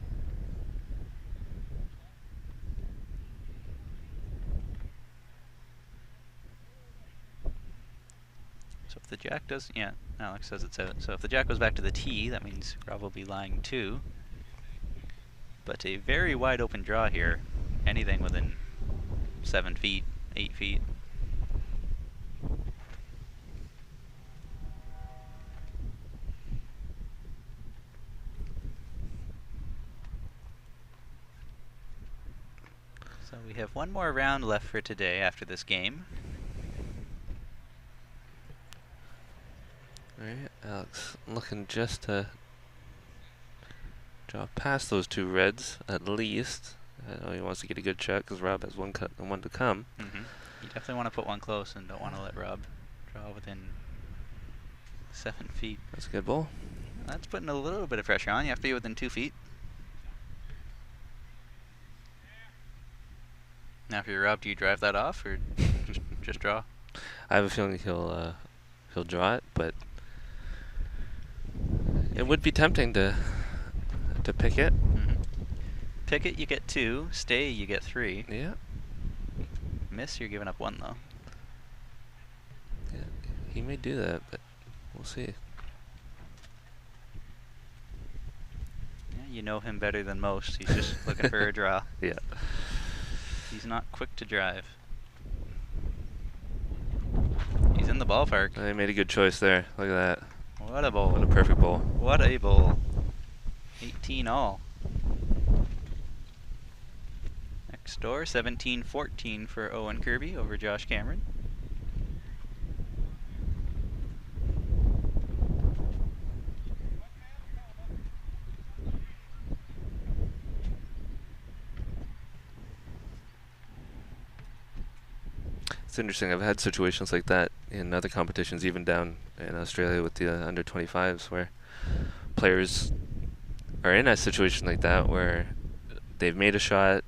So if the Jack does, yeah, Alex says it's out. So if the Jack goes back to the tee, that means Rob will be lying 2. But a very wide open draw here. Anything within 7 feet, 8 feet. So we have one more round left for today after this game. Alright, Alex looking just to draw past those 2 reds, at least. I know he wants to get a good shot because Rob has one to come. You definitely want to put one close and don't want to let Rob draw within 7 feet. That's a good ball. That's putting a little bit of pressure on. You have to be within 2 feet. Now for your Rob, do you drive that off or just draw? I have a feeling he'll draw it, but it would be tempting to pick it. Pick it, you get 2. Stay, you get 3. Yeah. Miss, you're giving up 1 though. Yeah, he may do that, but we'll see. Yeah, you know him better than most. He's just looking for a draw. Yeah. He's not quick to drive. He's in the ballpark. He made a good choice there. Look at that. What a bowl. What a perfect bowl. What a bowl. 18 all. Next door, 17-14 for Owen Kirby over Josh Cameron. It's interesting. I've had situations like that in other competitions, even down in Australia with the under 25's, where players are in a situation like that where they've made a shot,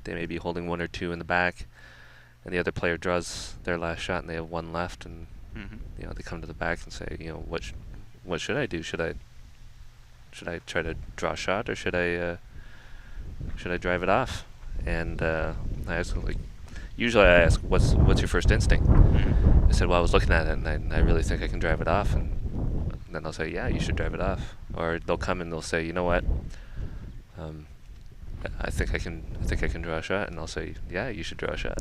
they may be holding 1 or 2 in the back, and the other player draws their last shot and they have 1 left, and you know, they come to the back and say, you know, what should I do? Should I try to draw a shot, or should I drive it off? And I asked them, like, usually I ask, what's your first instinct? I said, well, I was looking at it and I really think I can drive it off, and then they'll say, yeah, you should drive it off. Or they'll come and they'll say, you know what, I think I can draw a shot, and I'll say, yeah, you should draw a shot.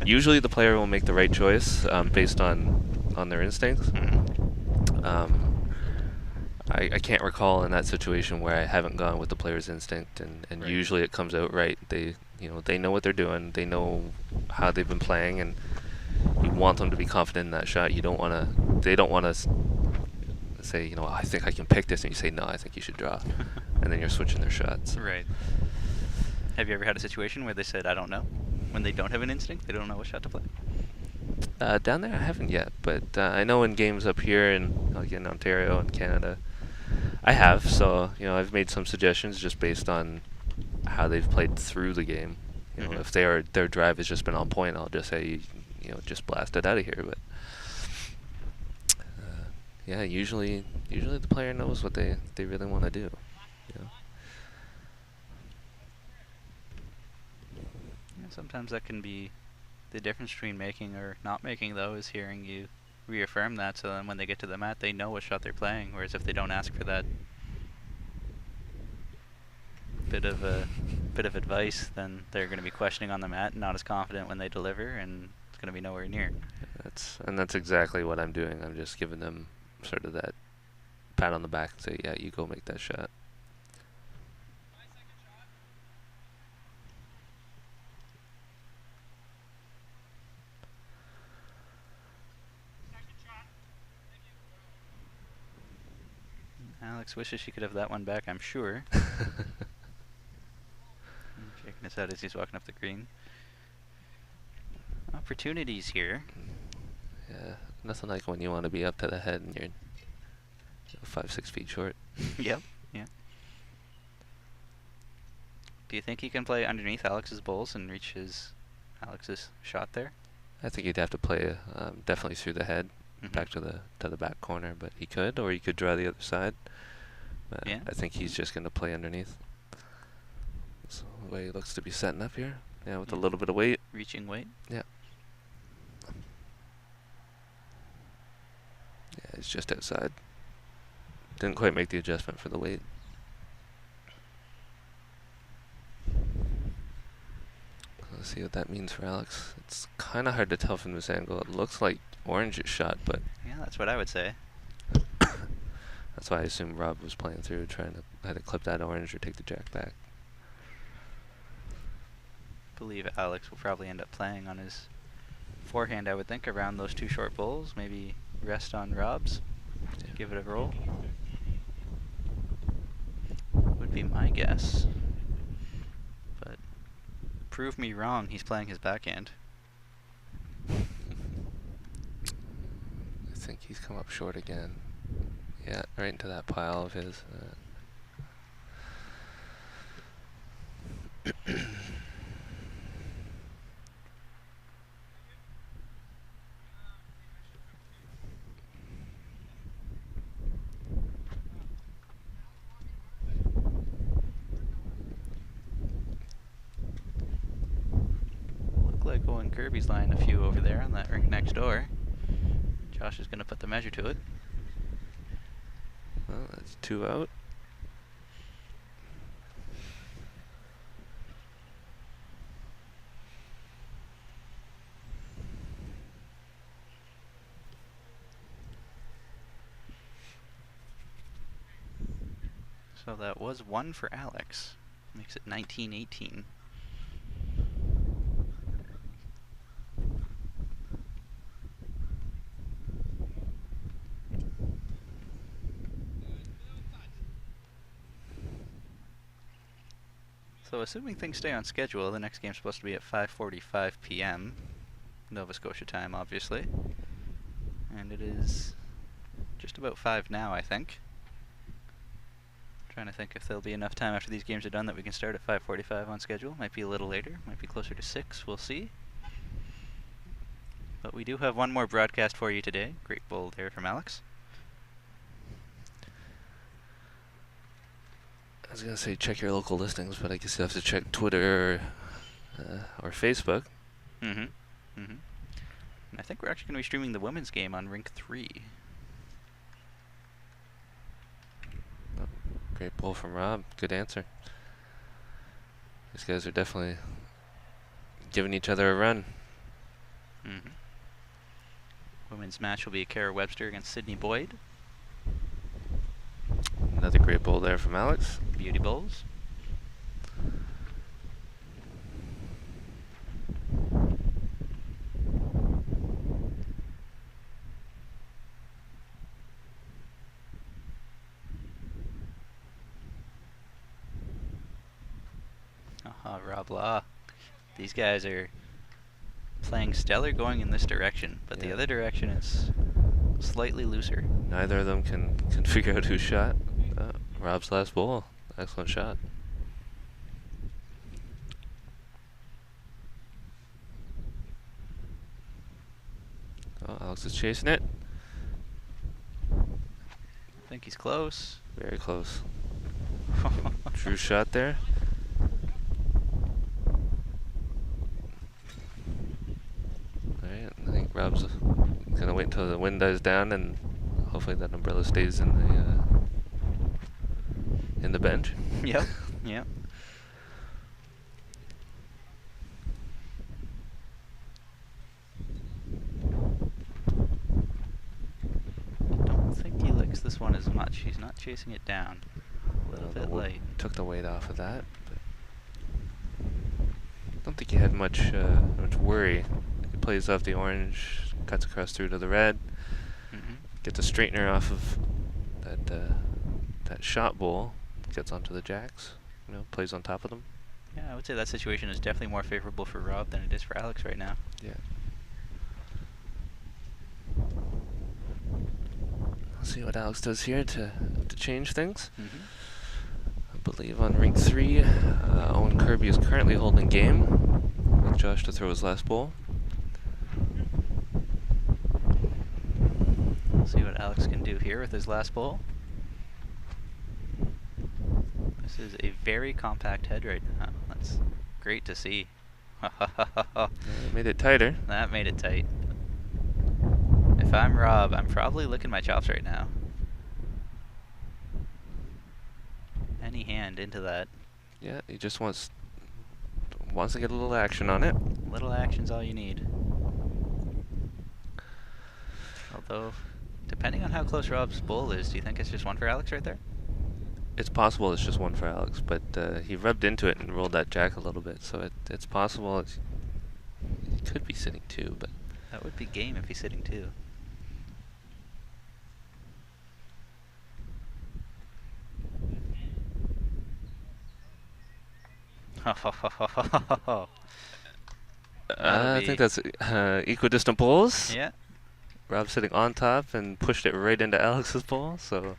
Usually the player will make the right choice based on their instincts. I can't recall in that situation where I haven't gone with the player's instinct, and right. Usually it comes out right. They know what they're doing, they know how they've been playing, and you want them to be confident in that shot. They don't want to say, you know, I think I can pick this, and you say, no, I think you should draw. And then you're switching their shots. Right. Have you ever had a situation where they said, I don't know? When they don't have an instinct, they don't know what shot to play? Down there I haven't yet, but I know in games up here in, like, in Ontario and Canada, I have. So, you know, I've made some suggestions just based on how they've played through the game. You know, if their drive has just been on point, I'll just say, you know, just blast it out of here. But yeah, usually the player knows what they really want to do. You know? Yeah, sometimes that can be the difference between making or not making, though, is hearing you reaffirm that, so then when they get to the mat, they know what shot they're playing. Whereas if they don't ask for that bit of advice, then they're going to be questioning on the mat and not as confident when they deliver, and it's going to be nowhere near. That's exactly what I'm doing. I'm just giving them sort of that pat on the back and say, yeah, you go make that shot. Alex wishes she could have that one back, I'm sure. Shaking his head as he's walking up the green. Opportunities here. Yeah, nothing like when you want to be up to the head and you're 5-6 feet short. Yep, yeah. Do you think he can play underneath Alex's bowls and reach Alex's shot there? I think he'd have to play definitely through the head, back to the back corner, but he could, or he could draw the other side. Yeah. I think he's just going to play underneath. That's the way he looks to be setting up here. Yeah, with a little bit of weight. Reaching weight. Yeah. Yeah, he's just outside. Didn't quite make the adjustment for the weight. Let's see what that means for Alex. It's kind of hard to tell from this angle. It looks like orange is shot, but Yeah, that's what I would say. that's why I assume Rob was playing through, trying to either clip that orange or take the jack back. Believe Alex will probably end up playing on his forehand, I would think, around those two short bowls. Maybe rest on Rob's. Yeah. Give it a roll. Would be my guess. But prove me wrong, he's playing his backhand. I think he's come up short again. Yeah, right into that pile of his. Look like Owen Kirby's lying a few over there on that rink next door. Josh is going to put the measure to it. Well, that's 2 out. So that was 1 for Alex. Makes it 19-18. So assuming things stay on schedule, the next game's supposed to be at 5:45 p.m. Nova Scotia time, obviously. And it is just about 5 now, I think. Trying to think if there'll be enough time after these games are done that we can start at 5:45 on schedule. Might be a little later, might be closer to 6, we'll see. But we do have one more broadcast for you today. Great bowl there from Alex. I was gonna say check your local listings, but I guess you have to check Twitter or Facebook. And I think we're actually going to be streaming the women's game on Rink 3. Oh, great pull from Rob. Good answer. These guys are definitely giving each other a run. Women's match will be Kara Webster against Sydney Boyd. Another great bowl there from Alex. Beauty bowls. Rob Law. These guys are playing stellar going in this direction, but the other direction is slightly looser. Neither of them can figure out who shot. Rob's last bowl. Excellent shot. Oh, Alex is chasing it. I think he's close. Very close. True shot there. Alright, I think Rob's gonna wait until the wind dies down and hopefully that umbrella stays in the bench. Yep. I don't think he licks this one as much. He's not chasing it down. A little bit light. Took the weight off of that, but I don't think he had much worry. He plays off the orange, cuts across through to the red, gets a straightener off of that that shot bowl gets onto the jacks, plays on top of them. Yeah, I would say that situation is definitely more favorable for Rob than it is for Alex right now. Yeah. Let's see what Alex does here to change things. Mm-hmm. I believe on rink 3, Owen Kirby is currently holding game with Josh to throw his last bowl. We'll see what Alex can do here with his last bowl. This is a very compact head right now. That's great to see. Made it tighter. That made it tight. If I'm Rob, I'm probably licking my chops right now. Any hand into that. Yeah, he just wants to get a little action on it. Little action's all you need. Although, depending on how close Rob's bowl is, do you think it's just one for Alex right there? It's possible it's just one for Alex, but he rubbed into it and rolled that jack a little bit, so it's possible he could be sitting 2, but... That would be game if he's sitting 2. I think that's equidistant bowls. Yeah. Rob's sitting on top and pushed it right into Alex's bowl, so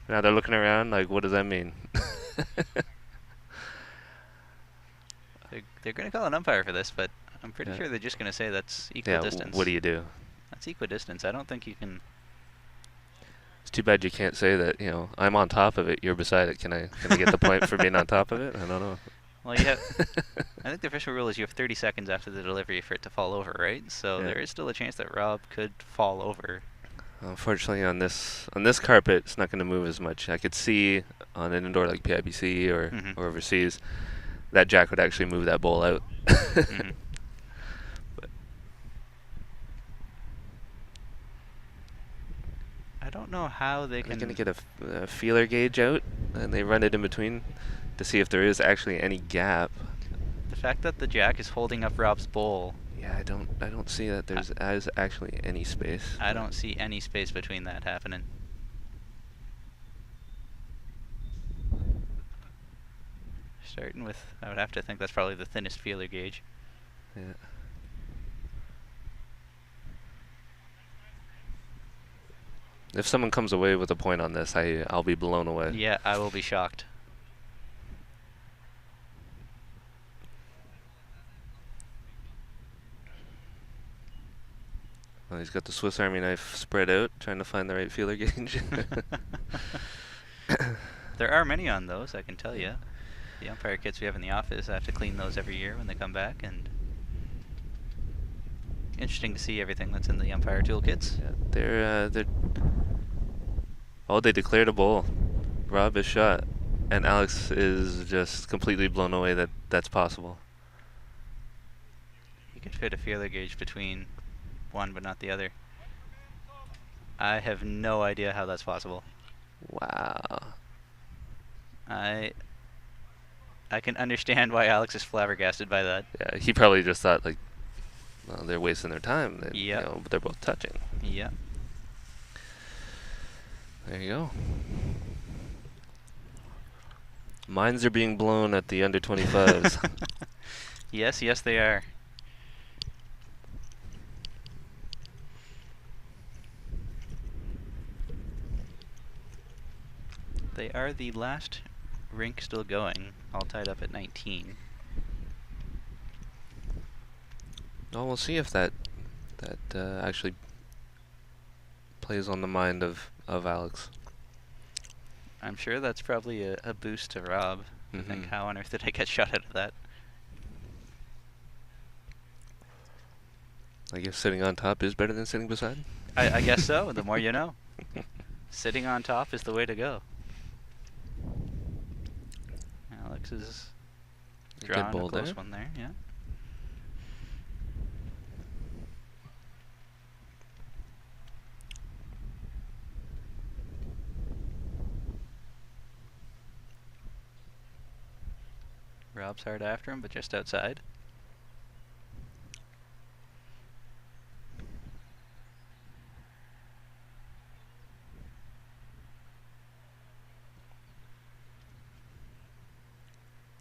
now they're looking around like, what does that mean? They're going to call an umpire for this, but I'm pretty sure they're just going to say that's equidistance. What do you do? That's equidistance. I don't think you can... It's too bad you can't say that, I'm on top of it, you're beside it. Can I get the point for being on top of it? I don't know. Well, I think the official rule is you have 30 seconds after the delivery for it to fall over, right? So there is still a chance that Rob could fall over. Unfortunately, on this carpet, it's not going to move as much. I could see on an indoor like PIBC or overseas, that jack would actually move that bowl out. But I don't know how they can... They're going to get a feeler gauge out, and they run it in between to see if there is actually any gap. The fact that the jack is holding up Rob's bowl... Yeah, I don't see that there's actually any space. I don't see any space between that happening. Starting with, I would have to think that's probably the thinnest feeler gauge. Yeah. If someone comes away with a point on this, I'll be blown away. Yeah, I will be shocked. Well, he's got the Swiss Army knife spread out, trying to find the right feeler gauge. There are many on those, I can tell you. The umpire kits we have in the office, I have to clean those every year when they come back, and interesting to see everything that's in the umpire toolkits. Yeah, they declared a bowl. Rob is shot, and Alex is just completely blown away that that's possible. You could fit a feeler gauge between one but not the other. I have no idea how that's possible. Wow. I can understand why Alex is flabbergasted by that. Yeah, he probably just thought, like, well, they're wasting their time. But they're both touching. Yeah. There you go. Minds are being blown at the under 25s. Yes, they are. They are the last rink still going, all tied up at 19. Well, we'll see if that actually plays on the mind of Alex. I'm sure that's probably a boost to Rob. I think, how on earth did I get shot out of that? I guess sitting on top is better than sitting beside? I guess so. The more you know. Sitting on top is the way to go. Alex is drawing a close one there, yeah. Rob's hard after him, but just outside.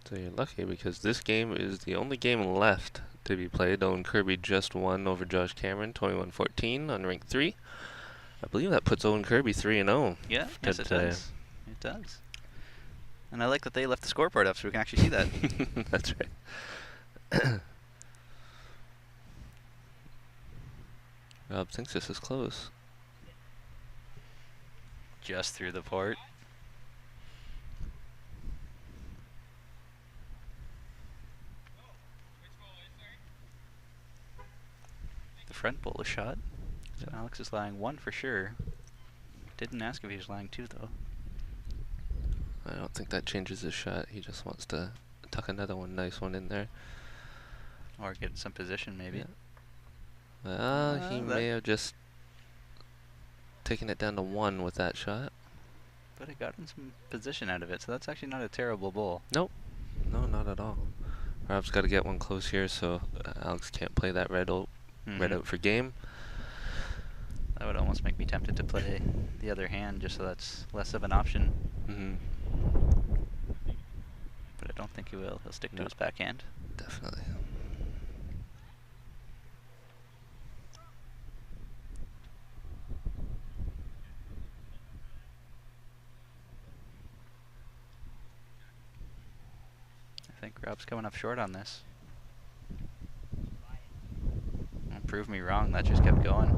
So you're lucky because this game is the only game left to be played. Owen Kirby just won over Josh Cameron, 21-14 on rank 3. I believe that puts Owen Kirby 3-0. Yeah, yes it does. It does. And I like that they left the scoreboard up so we can actually see that. That's right. Rob thinks this is close. Just through the port. The front bowl is shot. So Yeah. Alex is lying 1 for sure. Didn't ask if he was lying 2 though. I don't think that changes his shot. He just wants to tuck another nice one in there. Or get some position maybe. Yeah. He may have just taken it down to 1 with that shot. But it got him some position out of it, so that's actually not a terrible bowl. Nope. No, not at all. Rob's got to get one close here, so Alex can't play that red out for game. That would almost make me tempted to play the other hand just so that's less of an option. But I don't think he will. He'll stick to his backhand. Definitely. I think Rob's coming up short on this. Prove me wrong, that just kept going.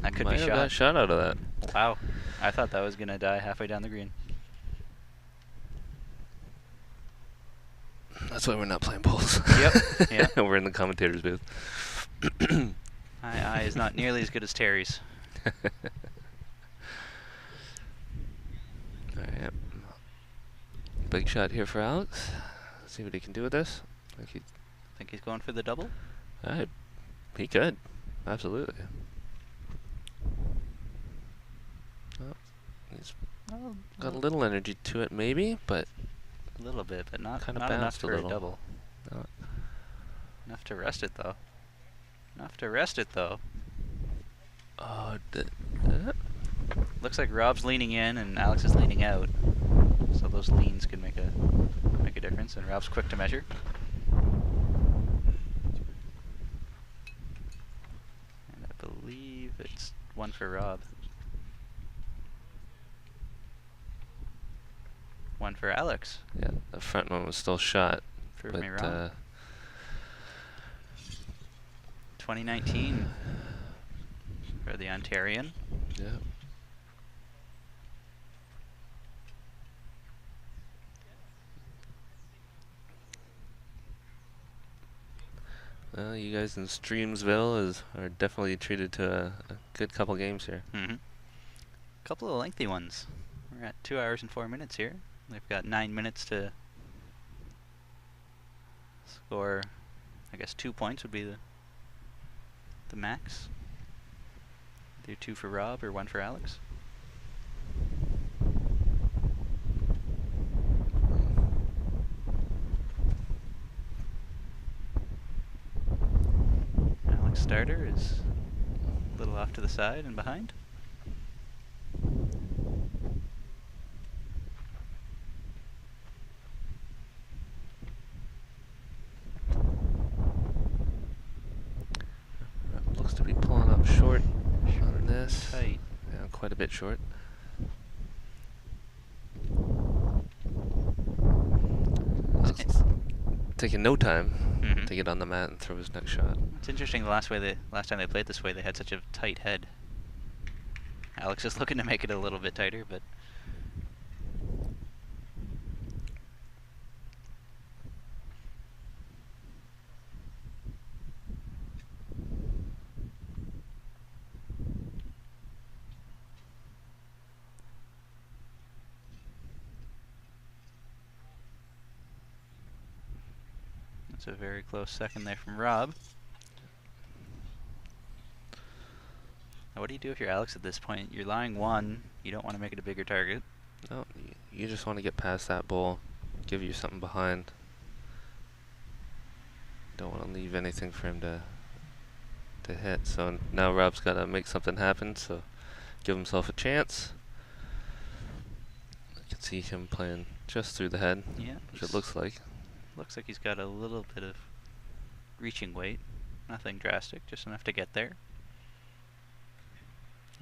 That could Might be have shot. got a shot out of that. Wow. I thought that was going to die halfway down the green. That's why we're not playing bowls. Yep. Yeah. We're in the commentator's booth. My eye is not nearly as good as Terry's. Alright. Big shot here for Alex. Let's see what he can do with this. Think he's going for the double? Alright. He could. Absolutely. Oh, he's got a little energy to it maybe, but a little bit, but not kind of enough bounced for a a little. double. No. Enough to rest it though. Enough to rest it though. Oh, Looks like Rob's leaning in and Alex is leaning out. So those leans could make a difference, and Rob's quick to measure. And I believe it's 1 for Rob. 1 for Alex. yeah, the front one was still shot. Prove but me wrong. 2019 for the Ontarian. yeah. Well, you guys in Streamsville are definitely treated to a good couple games here. Couple of lengthy ones. We're at 2 hours and 4 minutes here. They've got 9 minutes to score. I guess 2 points would be the max. Either 2 for Rob or 1 for Alex. Alex starter is a little off to the side and behind. Looks to be pulling up short on this. Tight. Yeah, quite a bit short. It's Taking no time Mhm. to get on the mat and throw his next shot. It's interesting. The last time they played this way, they had such a tight head. Alex is looking to make it a little bit tighter, but it's a very close second there from Rob. Now, what do you do if you're Alex at this point? You're lying 1. You don't want to make it a bigger target. No, you just want to get past that bowl, give you something behind. Don't want to leave anything for him to hit. So now Rob's got to make something happen. So give himself a chance. I can see him playing just through the head, Yeah. which it looks like. Looks like he's got a little bit of reaching weight. Nothing drastic, just enough to get there.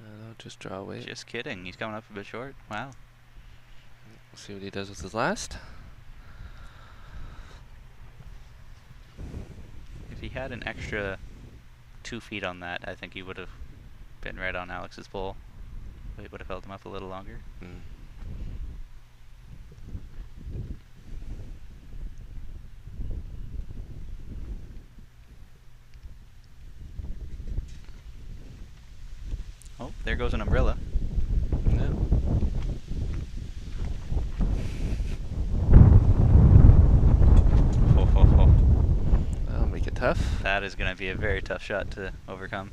No, just draw weight. Just kidding. He's coming up a bit short. Wow. We'll see what he does with his last. If he had an extra 2 feet on that, I think he would have been right on Alex's bowl. But he would have held him up a little longer. Mm. Oh, there goes an umbrella. Yeah. Ho, ho, ho. That'll make it tough. That is going to be a very tough shot to overcome.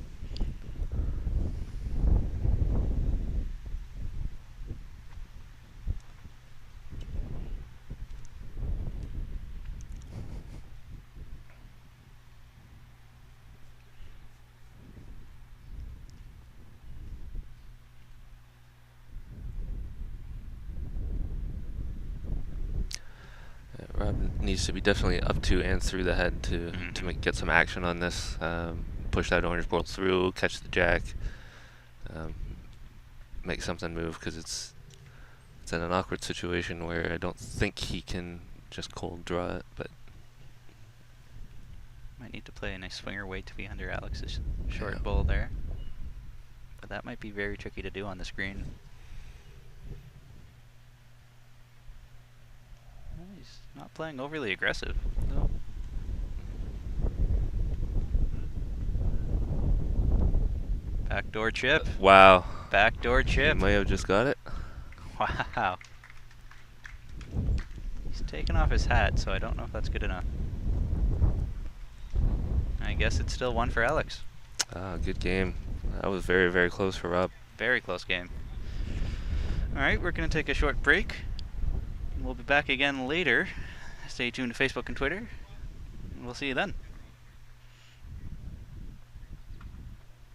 Rob needs to be definitely up to and through the head to get some action on this. Push that orange ball through, catch the jack, make something move, because it's in an awkward situation where I don't think he can just cold draw it, but Might need to play a nice swinger weight to be under Alex's short bowl there. But that might be very tricky to do on the screen. He's not playing overly aggressive. no. Backdoor chip. Wow. Backdoor He chip. might have just got it. Wow. He's taken off his hat, so I don't know if that's good enough. I guess it's still 1 for Alex. Ah, good game. That was very, very close for Rob. Very close game. Alright, we're going to take a short break. We'll be back again later. Stay tuned to Facebook and Twitter. And we'll see you then.